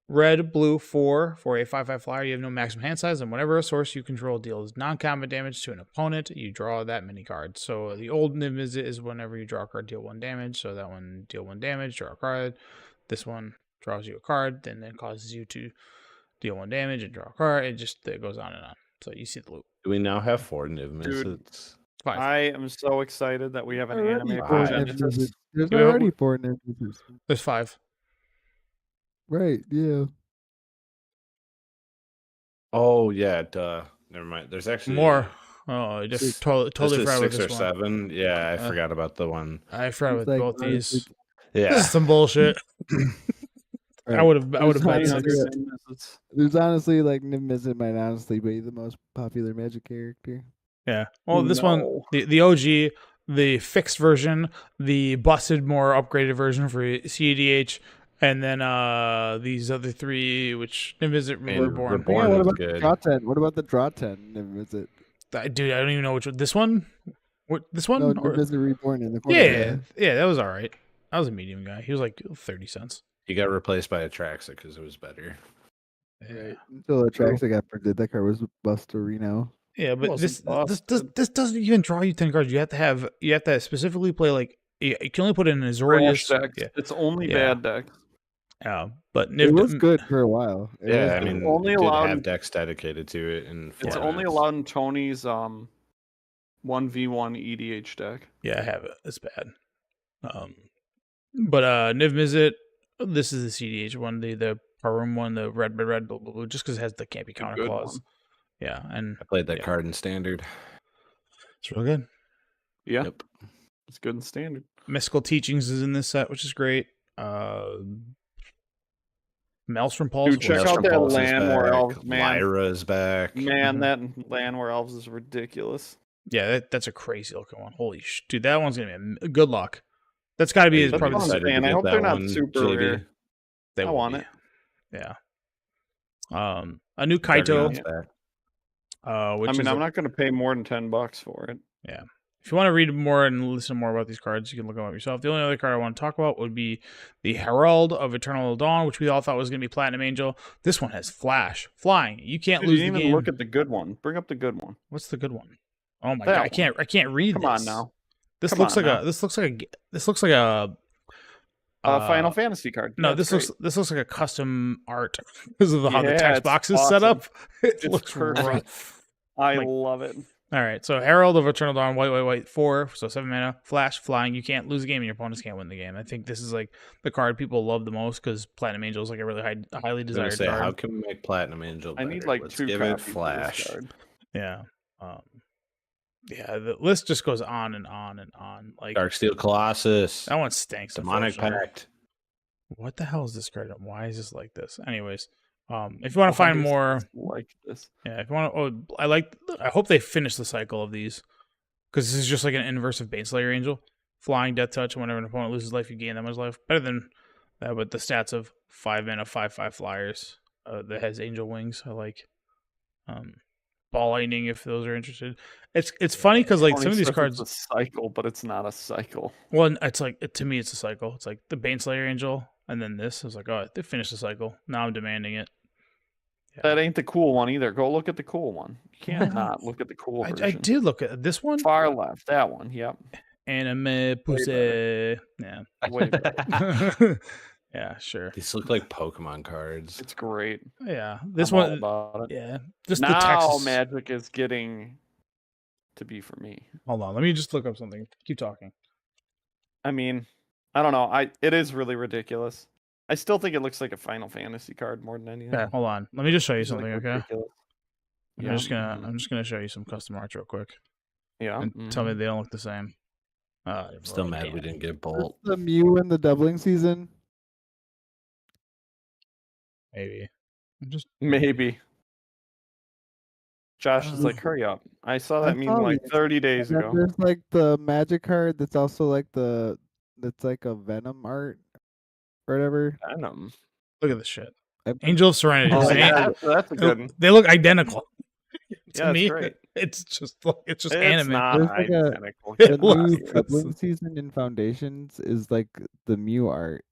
red, blue 4 for a 5/5 flyer. You have no maximum hand size, and whenever a source you control deals non-combat damage to an opponent, you draw that many cards. So the old Niv Mizzet is whenever you draw a card, deal 1 damage. So that one, deal 1 damage, draw a card. This one draws you a card, then causes you to deal 1 damage and draw a card. It goes on and on. So you see the loop. Do we now have 4 Niv Dude. Mizzets? 5. I am so excited that we have an Already anime four for Niv Genesis. Mizzet. There's Yeah, but already 4 Niv Mizzets. There's 5. Right, yeah. Oh yeah, duh. Never mind. There's actually More. Oh, I just Six. totally This is forgot about 6 or this one. 7. Yeah, I Uh, forgot about the one. I forgot It's about like, both these. honestly, Yeah. This is some bullshit. I right. would have bet There's 6. honestly- There's honestly like Niv Mizzet might honestly be the most popular Magic character. Yeah. Well, this one, No. the OG, the fixed version, the busted, more upgraded version for CEDH, and then these other 3, which Niv Mizzet And Reborn. Reborn Yeah, what is about good. the Draw 10? What about the Draw 10 Niv Mizzet? Dude, I don't even know which one. This one? What? This one? No, Or- Niv Mizzet Reborn in the corner. yeah, that was all right. That was a medium guy. He was like 30 cents. He got replaced by Atraxa because it was better. Yeah. Until the tracks I got printed, that card was Bustorino. Yeah, but Wasn't this doesn't even draw you 10 cards. You have to specifically play like you can only put in an Trash Azorius. decks. Yeah, It's only Yeah. bad decks. yeah, but It was Niv, good for a while. It Yeah, was I good. mean, only it did allowed- have decks dedicated to it. In It's only formats. allowed in Tony's 1v1 EDH deck. yeah, I have it. It's bad. But Niv Mizzet, this is the CDH one, the Parum one, the red, blue, blue, blue, just because it has the can't be The counter good clause. one. Yeah, and I played that Yeah. card in standard. it's real good. Yeah, Yep. it's good and standard. Mystical Teachings is in this set, which is great. Maelstrom Pulse. Dude, check Maelstrom out that Pulse is Land War back, Elves, man. Lyra's back. Man, that Land War Elves is ridiculous. Yeah, that's a crazy looking one. Holy dude, that one's gonna be good luck. That's got to be That's probably what I'm the excited to saying. I get hope that they're not one, super JB. rare. they I will want be. it. Yeah. A new Juggernaut's Kaito, back. which I mean, is I'm not going to pay more than $10 for it. if you want to read more and listen more about these cards, you can look them up yourself. The only other card I want to talk about would be the Herald of Eternal Dawn, which we all thought was going to be Platinum Angel. This one has Flash, flying. You can't Dude, lose you the didn't even game. look at the good one. Bring up the good one. What's the good one? Oh my That god, I can't read Come this. on now. This Come looks on like now. a this looks like a Final Fantasy card. No, Yeah, it's this looks like a custom art because of how the Yeah, text it's box is set awesome. up. It It's looks perfect. rough. I like- love it. All right, so Herald of Eternal Dawn, white, 4, so 7 mana, flash, flying. You can't lose a game, and your opponents can't win the game. I think this is like the card people love the most because Platinum Angel is like a really highly I was gonna desired say, card. how can we make Platinum Angel I better? need like Let's 2 give copies it of this Flash. card. Yeah, yeah. The list just goes on and on and on. Like Darksteel Colossus. that one stinks. Demonic unfortunately. Pact. What the hell is this card? Why is this like this? Anyways, if you want to find Why is more. this like this? Yeah, if you want to, I hope they finish the cycle of these, because this is just like an inverse of Baneslayer Angel, flying, death touch, and whenever an opponent loses life, you gain that much life. Better than that, but the stats of 5 mana, 5/5 flyers that has angel wings. I like. Ball lightning, if those are interested. It's funny because like Tony some of these says cards. It's a cycle, but it's not a cycle. Well, it's like to me, it's a cycle. It's like the Baneslayer Angel, and then this. I was like, oh, they finished the cycle. Now I'm demanding it. That ain't the cool one either. Go look at the cool one. You can't not look at the cool version. I did look at this one. Far left, that one. Yep. Anime pussy. Yeah. Way better. Yeah, sure. These look like Pokemon cards. It's great. Yeah, this I'm all one. about it. Yeah, just the Now Texas. Magic is getting to be for me. Hold on, let me just look up something. Keep talking. I mean, I don't know. It is really ridiculous. I still think it looks like a Final Fantasy card more than anything. Okay, hold on. Let me just show you It's, like, something. Okay, ridiculous. Yeah. I'm just gonna show you some custom arts real quick, Yeah. and tell me they don't look the same. I'm still bro, mad we damn. didn't get Is Bolt. the Mew in the doubling season? Maybe. I'm just Maybe. Josh is like, hurry up. I saw that I meme saw like it. 30 days And then ago. there's like the Magic card that's also like that's like a Venom art or whatever. Venom. look at this shit. I- Angel of Serenity. Oh, It's an yeah, an- that's a good one. They look identical. To Yeah, it's me, great. it's just It's anime. not There's like a- identical. It The Get out of looks- new here. doubling season in Foundations is like the Mew art.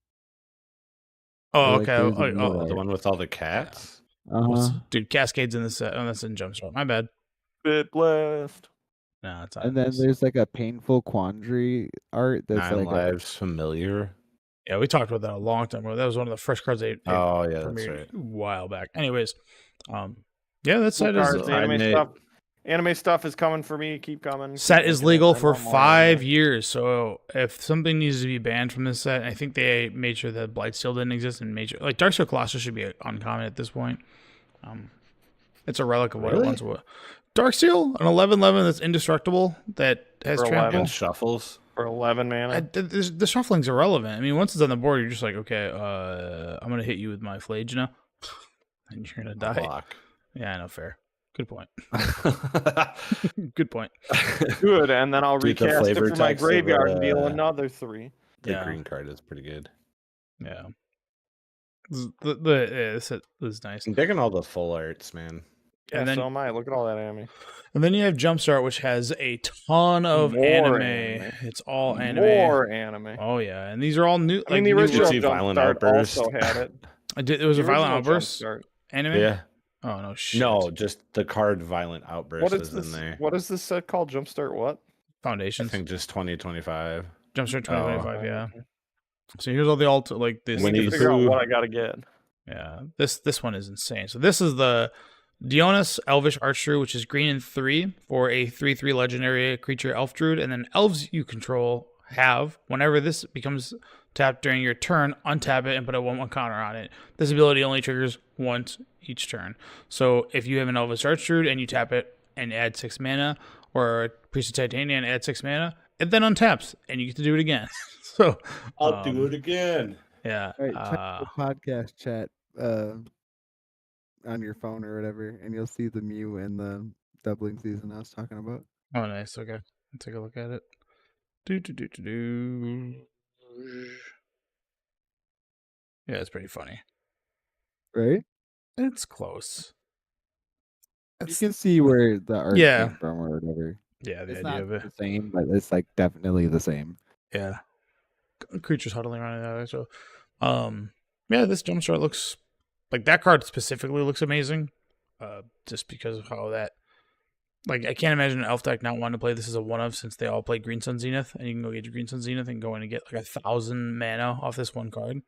Oh, like, okay. there's a Oh, Mew oh, art. The one with all the cats? Uh-huh. dude, Cascades in this set. Oh, that's in Jumpstart. My bad. Bit left. No, it's And then there's like a Painful Quandary art that's Nine like Lives Familiar. yeah, we talked about that a long time ago. That was one of the first cards they Oh, yeah, that's premiered right. a while back. Anyways, yeah, that Cool side is cards, anime I made- stuff. Anime stuff is coming for me. Keep coming. Set keep is making it. legal I for want more 5 anime. years. So if something needs to be banned from this set, I think they made sure that Blightsteel didn't exist and made sure like Darksteel Colossus should be uncommon at this point. It's a relic of what it Really? once was. Darksteel, an 11/11 that's indestructible that has For 11. trample. And shuffles. For 11 mana. The shuffling's irrelevant. I mean, once it's on the board, you're just like, okay, I'm gonna hit you with my Flage now, and you're gonna die. Block. Yeah, I know, fair. Good point. Good point. Good, and then I'll Dude, the recast it flavor for my text of, graveyard and deal another 3. The Yeah. green card is pretty good. Yeah. This set was nice. I'm digging all the full arts, man. Yeah, And then- so am I. Look at all that anime. And then you have Jumpstart, which has a ton of More anime. anime. It's all anime. More anime. Oh yeah, and these are all new. I mean, the new- original see Violent Jumpstart Outburst? also had it. It was a The Violent original Outburst Jumpstart. anime. Yeah. Oh no, shit. No, just the card Violent Outburst What is is this? in there. What is this set called? Jumpstart what? I Foundations. think just 2025. Jumpstart Oh. 2025. Yeah. So here's all the alt like this. When I you figure out do- what I gotta get. Yeah, this one is insane. So this is the Dionys Elvish Archshrew, which is green and 3 for a 3/3 legendary creature elf druid, and then elves you control have whenever this becomes tapped during your turn, untap it and put a 1/1 counter on it. This ability only triggers once each turn. So if you have an Elvish Archdruid and you tap it and add 6 mana, or a Priest of Titania and add 6 mana, it then untaps and you get to do it again. So I'll do it again. yeah. All right, check the podcast chat on your phone or whatever, and you'll see the Mew and the doubling season I was talking about. Oh, nice. Okay, I'll take a look at it. Do. Yeah, it's pretty funny. Right? It's close. You can see where the art Yeah. came from or whatever. Yeah, the It's idea not of it. the same, but it's like definitely the same. Yeah, creatures huddling around each other. So, yeah, this Jumpstart looks like that card specifically looks amazing. Just because of how that, like, I can't imagine an elf deck not wanting to play this as a one of, since they all play Green Sun Zenith, and you can go get your Green Sun Zenith and go in and get like 1,000 mana off this one card.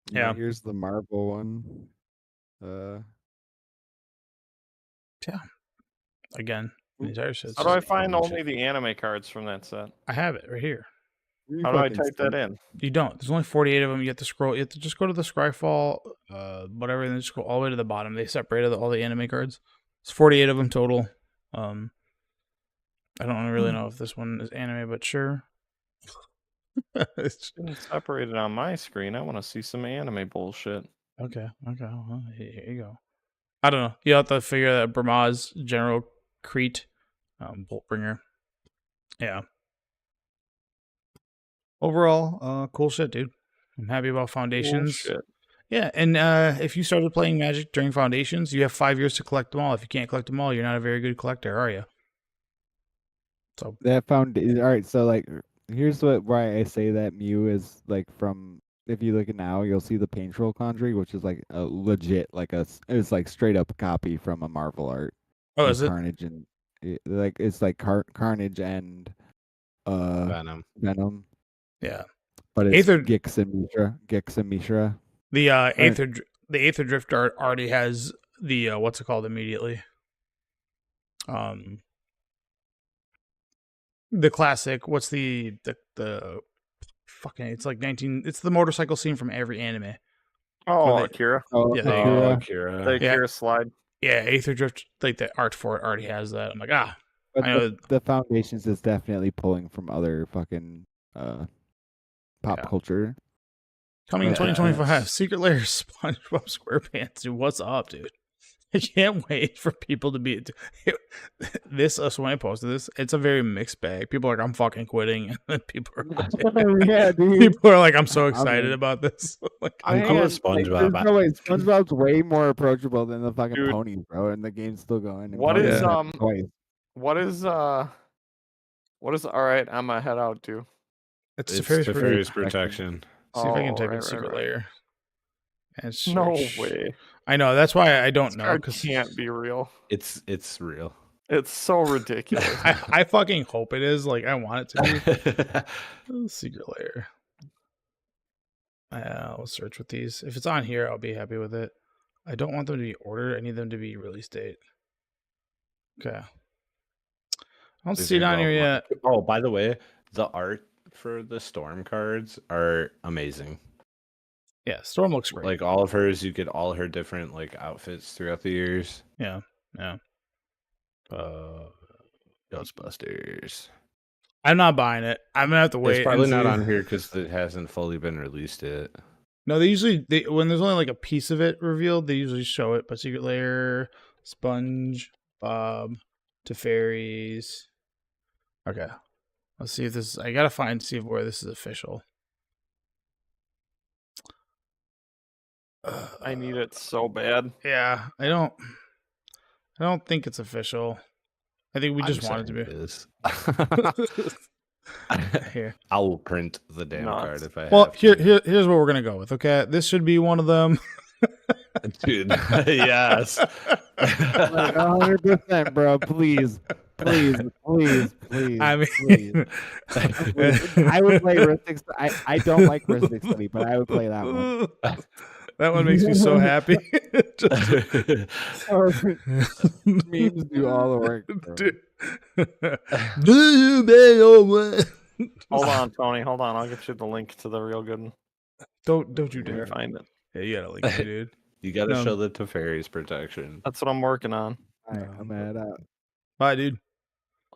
Yeah. Here's the Marvel one. Again, the entire set. How do I find only the anime cards from that set? I have it right here. How do I type that in? You don't. There's only 48 of them. You have to scroll. You have to just go to the Scryfall, whatever, and then just go all the way to the bottom. They separated all the anime cards. It's 48 of them total. I don't really know if this one is anime, but sure. It's separated on my screen. I want to see some anime bullshit. Okay. Well, here you go. I don't know. You have to figure that Brahma's General Crete, Boltbringer. Yeah. Overall, cool shit, dude. I'm happy about Foundations. Bullshit. Yeah, and if you started playing Magic during Foundations, you have 5 years to collect them all. If you can't collect them all, you're not a very good collector, are you? So That found all right. So like, here's why I say that Mew is like from. If you look at now, you'll see the Paintroll Conjuring, which is like a legit, it's like straight up copy from a Marvel art. oh, with is it? Carnage and it's like Carnage and Venom. Venom, Yeah. but it's Aether- Gix and Mishra. The Aether Drift art already has the what's it called immediately. The classic. What's the fucking? It's like 19. It's the motorcycle scene from every anime. Oh, they- Akira. Oh, Yeah, they- Oh, Akira. Akira. The Yeah. Akira slide. Yeah, Aether Drift. Like the art for it already has that. I'm like, But I know. the Foundations is definitely pulling from other fucking pop Yeah. culture. Coming in Yeah. 2025, Secret Lair SpongeBob SquarePants. Dude, what's up, dude? I can't wait for people to be this. So when I posted this, it's a very mixed bag. People are like, I'm fucking quitting, and then people are like, Yeah, dude. people are like, I'm so I'm excited in. about this. Like, I'm cool with SpongeBob. There's no way. SpongeBob's way more approachable than the fucking Dude. ponies, bro, and the game's still going. and What ponies is, are toys. What is all right? I'm gonna head out too. it's It's Teferi's Teferi's Protection. protection. See if I can Oh, type in right, Secret right. Lair. And No search. way. I know. That's why I don't This know. card Because can't be real. It's real. It's so ridiculous. I fucking hope it is. Like, I want it to be. Secret Lair. I'll search with these. If it's on here, I'll be happy with it. I don't want them to be ordered. I need them to be release date. Okay. I don't These see it are on here well- yet. Oh, by the way, the art for the Storm cards are amazing. Yeah, Storm looks great. Like all of hers, you get all her different like outfits throughout the years. Yeah. Ghostbusters. I'm not buying it. I'm gonna have to wait. It's probably and not see. on here because it hasn't fully been released yet. No, they usually when there's only like a piece of it revealed, they usually show it. But Secret Lair, Sponge, Bob, Teferi's. Okay, let's see if this. I gotta see where this is official. I need it so bad. Yeah, I don't think it's official. I think we just want it to be. It is. Here. I'll print the damn Nuts. card if I Well, have to. here's what we're gonna go with. Okay, this should be one of them. Dude, yes. Like 100%, bro. Please. I mean, please. I would play Rhystic. I don't like Rhystic Study, but I would play that one. That one makes me so happy. Memes do all the work. Bro. Hold on, Tony. Hold on. I'll get you the link to the real good one. Don't you When you dare find it. Yeah, you gotta link it, dude. You got to No. show the Teferi's protection. That's what I'm working on. Alright, I'm mad out. Bye, dude.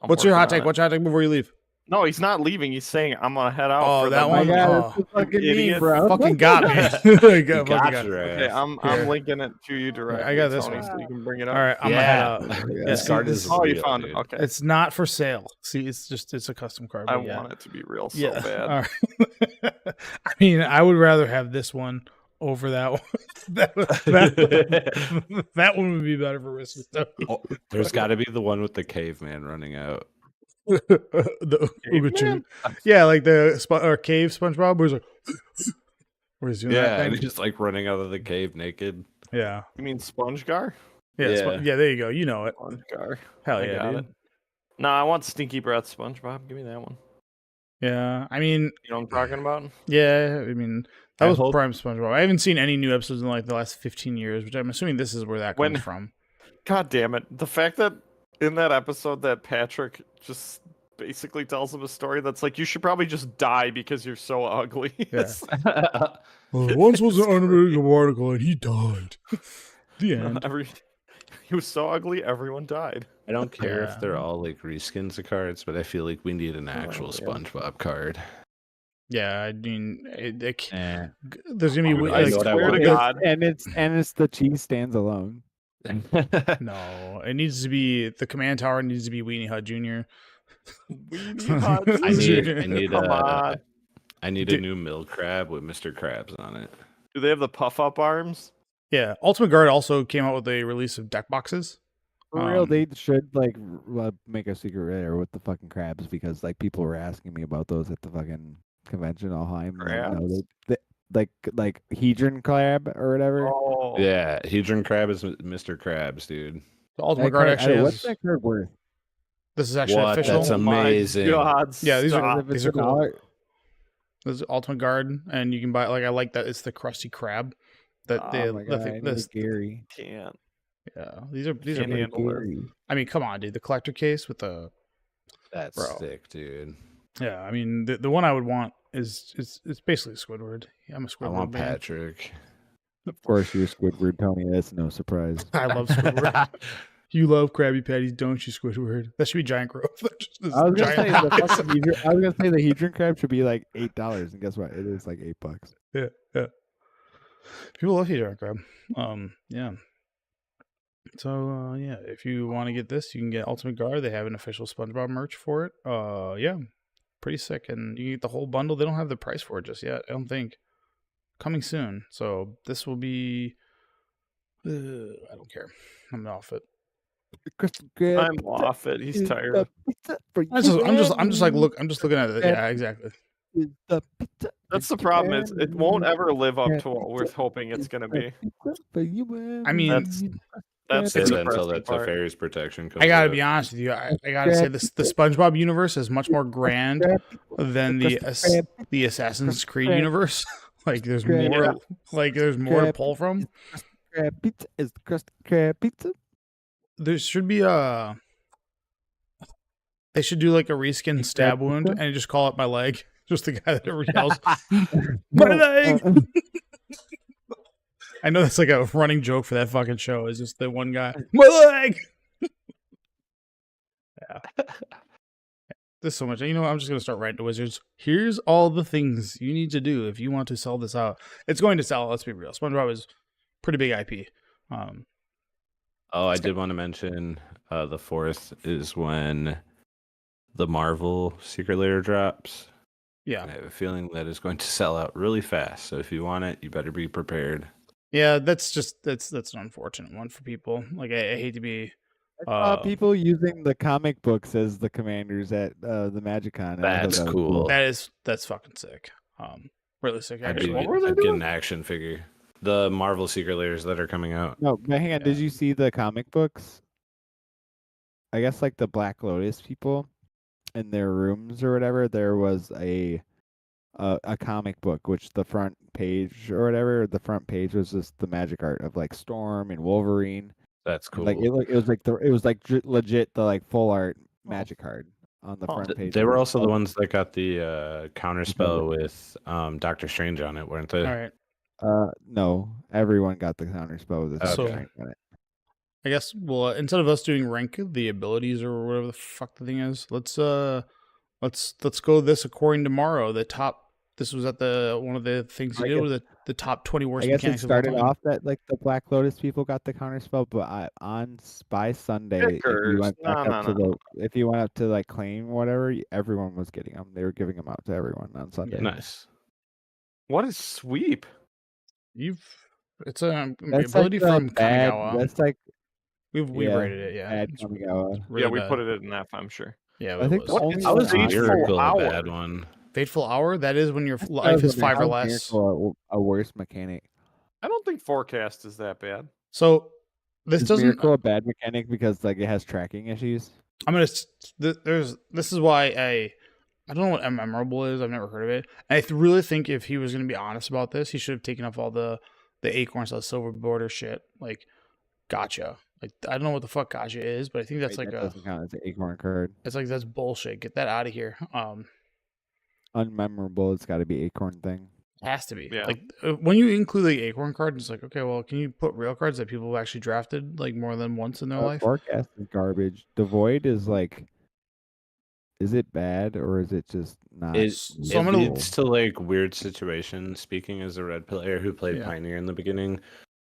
I'm What's your working hot on take? it. What's your hot take before you leave? No, he's not leaving. He's saying I'm gonna head out. Oh, for that the one? night." Yeah, Oh. that's the fucking Idiot. meme, bro. Fucking got me. You Got got me. your Okay, ass. I'm Here. linking it to you directly. got this Tony, one. so you can bring it up. All right, I'm gonna head out. Yeah, This see, card this- is Oh, you real, found it. dude. Okay. It's not for sale. See, it's a custom card. I but yeah. want it to be real so Yeah. bad. All right. I mean, I would rather have this one over that one. that one would be better for risk stuff. Oh, there's got to be the one with the caveman running out. The Caveman? yeah, like the or cave SpongeBob, where he's like, where he's doing Yeah, that and thing. he's just like running out of the cave naked. Yeah, You mean SpongeGar? yeah, Yeah. yeah. There you go. You know it. SpongeGar. Hell I yeah, got dude. it. No, I want Stinky Breath SpongeBob. Give me that one. Yeah, I mean, You know what I'm talking about? yeah, I mean, that I was hope- prime SpongeBob. I haven't seen any new episodes in like the last 15 years, which I'm assuming this is where that comes When- from. God damn it. The fact that in that episode that Patrick just basically tells him a story that's like, you should probably just die because you're so ugly. It's- Once was an unoriginal article and he died. The end. he was so ugly, everyone died. I don't care Yeah. if they're all like reskins of cards, but I feel like we need an actual yeah. SpongeBob card. Yeah, I mean, Eh. there's gonna be Oh, I know what I swear to want. God. And it's the cheese stands alone. no. It needs to be the command tower needs to be Weenie Hut Jr. Weenie Hut I need Dude. a new mill crab with Mr. Krabs on it. Do they have the puff up arms? Yeah, Ultimate Guard also came out with a release of deck boxes. For real, Um, they should like make a secret rare with the fucking crabs because like people were asking me about those at the fucking convention all time. Crabs? Like Hedron crab or whatever. Oh, Yeah, Hedron Crab is Mr. Krabs, dude. The Ultimate That Guard card- actually what's has. that card worth? This is actually What? official. That's my amazing. God, Yeah, these are- stop. If it's these are a cool. dollar- This is Ultimate Guard, and you can buy like I like that it's the Krusty Krab. That Oh they, Oh my god, I need a this, Gary. Can't. yeah, these are Can't pretty handle cool. it. Gary. I mean, come on, dude, the collector case with the That's Bro. sick, dude. yeah. I mean, the one I would want is it's basically Squidward. Yeah, I'm a I Squidward want man. Patrick. Of course, you're Squidward, Tony. That's no surprise. I love Squidward. You love Krabby Patties, don't you, Squidward? That should be Giant Growth. Just this I was gonna say giant the fucking I was gonna say the Hedron crab should be like $8, and guess what? It is like $8. Yeah. People love Giant Crab. Yeah. So yeah, if you want to get this, you can get Ultimate Guard. They have an official SpongeBob merch for it. Yeah, pretty sick, and you get the whole bundle. They don't have the price for it just yet. I don't think. Coming soon. So this will be. I don't care. I'm off it. I'm off it. He's tired. I'm just like I'm just looking at it. Yeah, exactly. That's the problem is it won't ever live up to what we're hoping it's gonna be. I mean, That's Save the it until depressing that part. Teferi's protection comes I gotta out. be honest with you. I gotta say this: the SpongeBob universe is much more grand than the Assassin's Creed universe. Like there's more, there's more to pull from. Crab pizza is the crusty crab pizza. There should be a They should do like a reskin stab wound and just call it my leg. Just the guy that ever yells, my leg! I know that's like a running joke for that fucking show. Is just the one guy, my leg! Yeah. There's so much. You know what? I'm just going to start writing to Wizards. Here's all the things you need to do if you want to sell this out. It's going to sell, let's be real. SpongeBob is pretty big IP. I did want to mention the 4th is when the Marvel Secret Lair drops. Yeah. I have a feeling that is going to sell out really fast. So if you want it, you better be prepared. Yeah, that's an unfortunate one for people. Like I hate to be people using the comic books as the commanders at the MagicCon. That's that cool. That's fucking sick. Really sick. Actually, I'd get an action figure. The Marvel Secret Lairs that are coming out. No, but hang on. Yeah. Did you see the comic books? I guess like the Black Lotus people in their rooms or whatever. There was a comic book, which the front page or whatever, the front page was just the magic art of like Storm and Wolverine. That's cool. Like it was like legit the like full art magic card on the front page. They were also the ones that got the counter spell with Doctor Strange on it, weren't they? all right. No, everyone got the counter spell with So- Strange on it. I guess instead of us doing rank the abilities or whatever the fuck the thing is, let's go this according to Morrow. This was at one of the things you did with the top 20 worst I guess it mechanics of all started time. off that like the Black Lotus people got the counter spell, but by Sunday, if Stickers. you went back No, up no, to if you went up to like claim whatever, everyone was getting them. They were giving them out to everyone on Sunday. Nice. What is sweep? It's an That's ability like from bad. Kamigawa. That's like We've yeah, rated it, yeah. bad It's Kamigawa. really Yeah, we bad. put it in F, I'm sure. Yeah, I it think was. the only How one is I- Fateful Miracle a Hour? bad one? Fateful Hour. That is when your I life was is wondering, 5 or how's less. Miracle a worse mechanic. I don't think Forecast is that bad. So this Is doesn't. Miracle a bad mechanic because like it has tracking issues? I'm gonna. This is why I don't know what Memorable is. I've never heard of it. And I really think if he was gonna be honest about this, he should have taken off all the acorns, the silver border shit. Like, gotcha. Like I don't know what the fuck gotcha is, but I think that's Wait, like that doesn't count as an acorn card. it's like that's bullshit. Get that out of here. Unmemorable. It's got to be acorn thing. Has to be. Yeah. Like when you include the acorn card, it's like, okay, well, can you put real cards that people have actually drafted like more than once in their life? Forecast is garbage. The Void is like, is it bad or is it just not? It So I'm gonna- leads to like weird situations. Speaking as a red player who played Yeah. Pioneer in the beginning,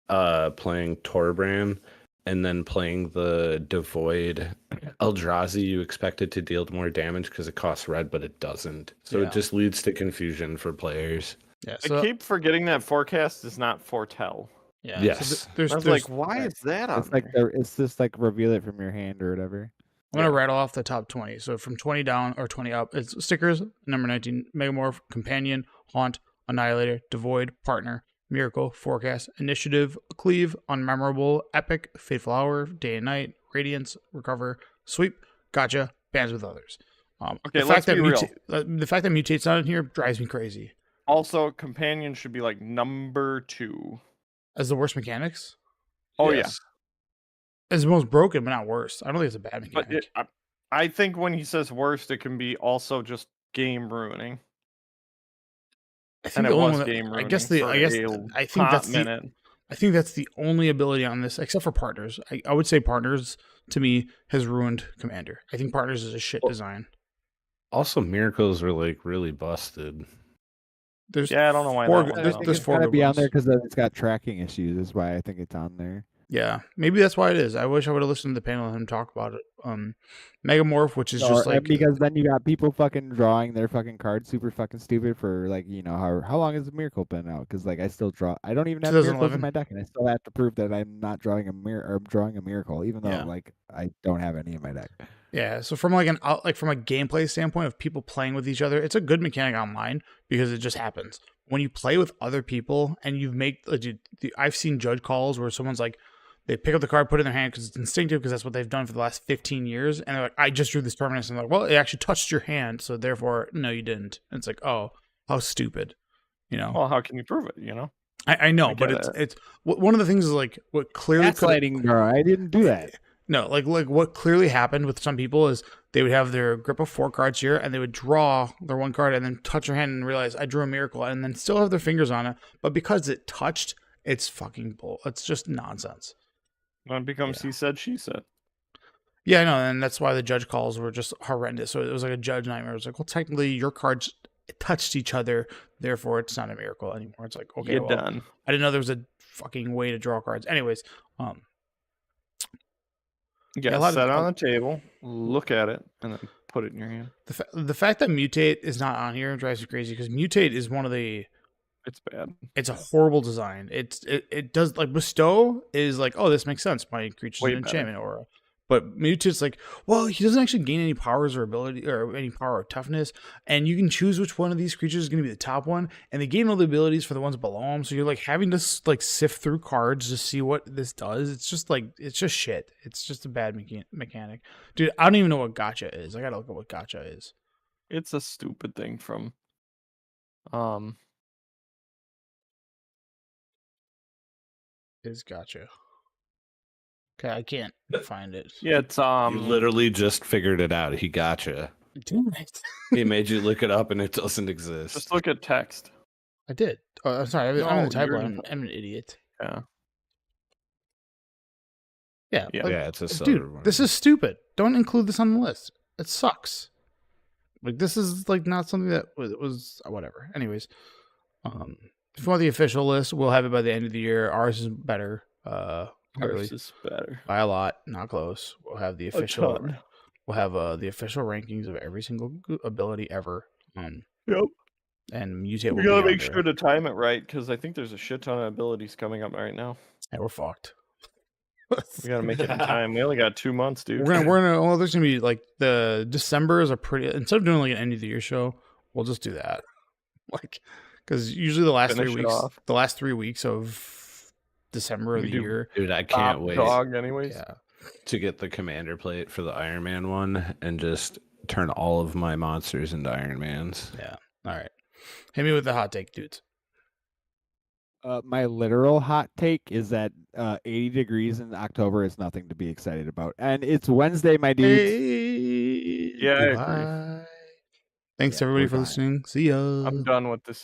playing Torbran and then playing the Devoid Eldrazi, you expect it to deal more damage because it costs red, but it doesn't. So Yeah. it just leads to confusion for players. Yeah. I So keep forgetting that Forecast is not Foretell. yeah. Yes. So there's I was there's like, why is that on It's like there? it's just like reveal it from your hand or whatever. I'm gonna rattle off the top 20. So from 20 down or 20 up, it's stickers. Number 19, Megamorph, Companion, Haunt, Annihilator, Devoid, Partner, Miracle, Forecast, Initiative, Cleave, Unmemorable, Epic, Fateful Hour, Day and Night, Radiance, Recover, Sweep, Gotcha, Bands with Others. Okay, the fact that the fact that Mutate's not in here drives me crazy. Also, Companion should be like number 2. As the worst mechanics, Oh, Yes. as the most broken, but not worst. I don't think it's a bad But mechanic. I think when he says worst, it can be also just game ruining. I And the it only was one that- game ruining. I guess I think hot that's minute. I think that's the only ability on this, except for Partners. I would say Partners, to me, has ruined Commander. I think Partners is a shit design. Also, miracles were like really busted. There's Yeah, I don't know why four, that one there's, don't. there's It's four gotta good be on ones. there because it's got tracking issues. Is why I think it's on there. Yeah, maybe that's why it is. I wish I would have listened to the panel and him talk about it. Megamorph, which is just like because then you got people fucking drawing their fucking cards super fucking stupid for like how long has the Miracle been out? Because like I still draw. I don't even have miracles 2011. in my deck, and I still have to prove that I'm not drawing a or I'm drawing a miracle, even though Yeah. like I don't have any in my deck. Yeah, so from like from a gameplay standpoint of people playing with each other, it's a good mechanic online because it just happens. When you play with other people and you make, I've seen judge calls where someone's like, they pick up the card, put it in their hand because it's instinctive because that's what they've done for the last 15 years, and they're like, I just drew this permanence, and they're like, well, it actually touched your hand, so therefore, no, you didn't. And it's like, oh, how stupid, Well, how can you prove it? I know, I but get it's one of the things is like what clearly Gaslighting, bro. I didn't do that. No, like what clearly happened with some people is they would have their grip of 4 cards here, and they would draw their 1 card and then touch their hand and realize I drew a miracle, and then still have their fingers on it. But because it touched, it's fucking bull. It's just nonsense. When it becomes he said, she said. Yeah, I know, and that's why the judge calls were just horrendous. So it was like a judge nightmare. It was like, well, technically your cards touched each other, therefore it's not a miracle anymore. It's like, okay, You're done. I didn't know there was a fucking way to draw cards. Anyways, Yeah, set it on the table, look at it, and then put it in your hand. The fact that Mutate is not on here drives me crazy because Mutate is one of the. It's bad. It's a horrible design. It does like Bestow is like, oh, this makes sense. My creature's an enchantment aura. But Mutate's like, well, he doesn't actually gain any powers or ability or any power or toughness, and you can choose which one of these creatures is going to be the top one, and they gain all the abilities for the ones below them. So you're like having to like sift through cards to see what this does. It's just shit. It's just a bad mechanic, dude. I don't even know what Gacha is. I gotta look at what Gacha is. It's a stupid thing from, Is Gacha. Okay, I can't find it. Yeah, it's You literally just figured it out. He gotcha. Damn it. He made you look it up, and it doesn't exist. Just look at text. I did. Oh, I'm sorry. I'm in the you're timeline. I'm an idiot. Yeah. Yeah. Yeah. Like, Yeah, it's a dude, silver one. this is stupid. Don't include this on the list. It sucks. Like this is like not something that was whatever. Anyways, if you want the official list, we'll have it by the end of the year. Ours is better. Clearly. Ours is better By a lot, not close. We'll have the official. We'll have the official rankings of every single ability ever. Yep. And Mutate. We gotta make sure to time it right because I think there's a shit ton of abilities coming up right now. Yeah, we're fucked. We gotta make it in time. We only got 2 months, dude. We're gonna. Well, there's gonna be like the December is a pretty. Instead of doing like an end of the year show, we'll just do that. Like, because usually the last 3 weeks of December of the year, Dude, I can't wait dog anyways. Yeah. to get the commander plate for the Iron Man one and just turn all of my monsters into Iron Mans. Yeah. All right. Hit me with the hot take, dudes. My literal hot take is that 80 degrees in October is nothing to be excited about. And it's Wednesday, my dudes. Hey, Yeah, I agree. goodbye. Thanks Yeah, everybody we're for fine. listening. See ya. I'm done with this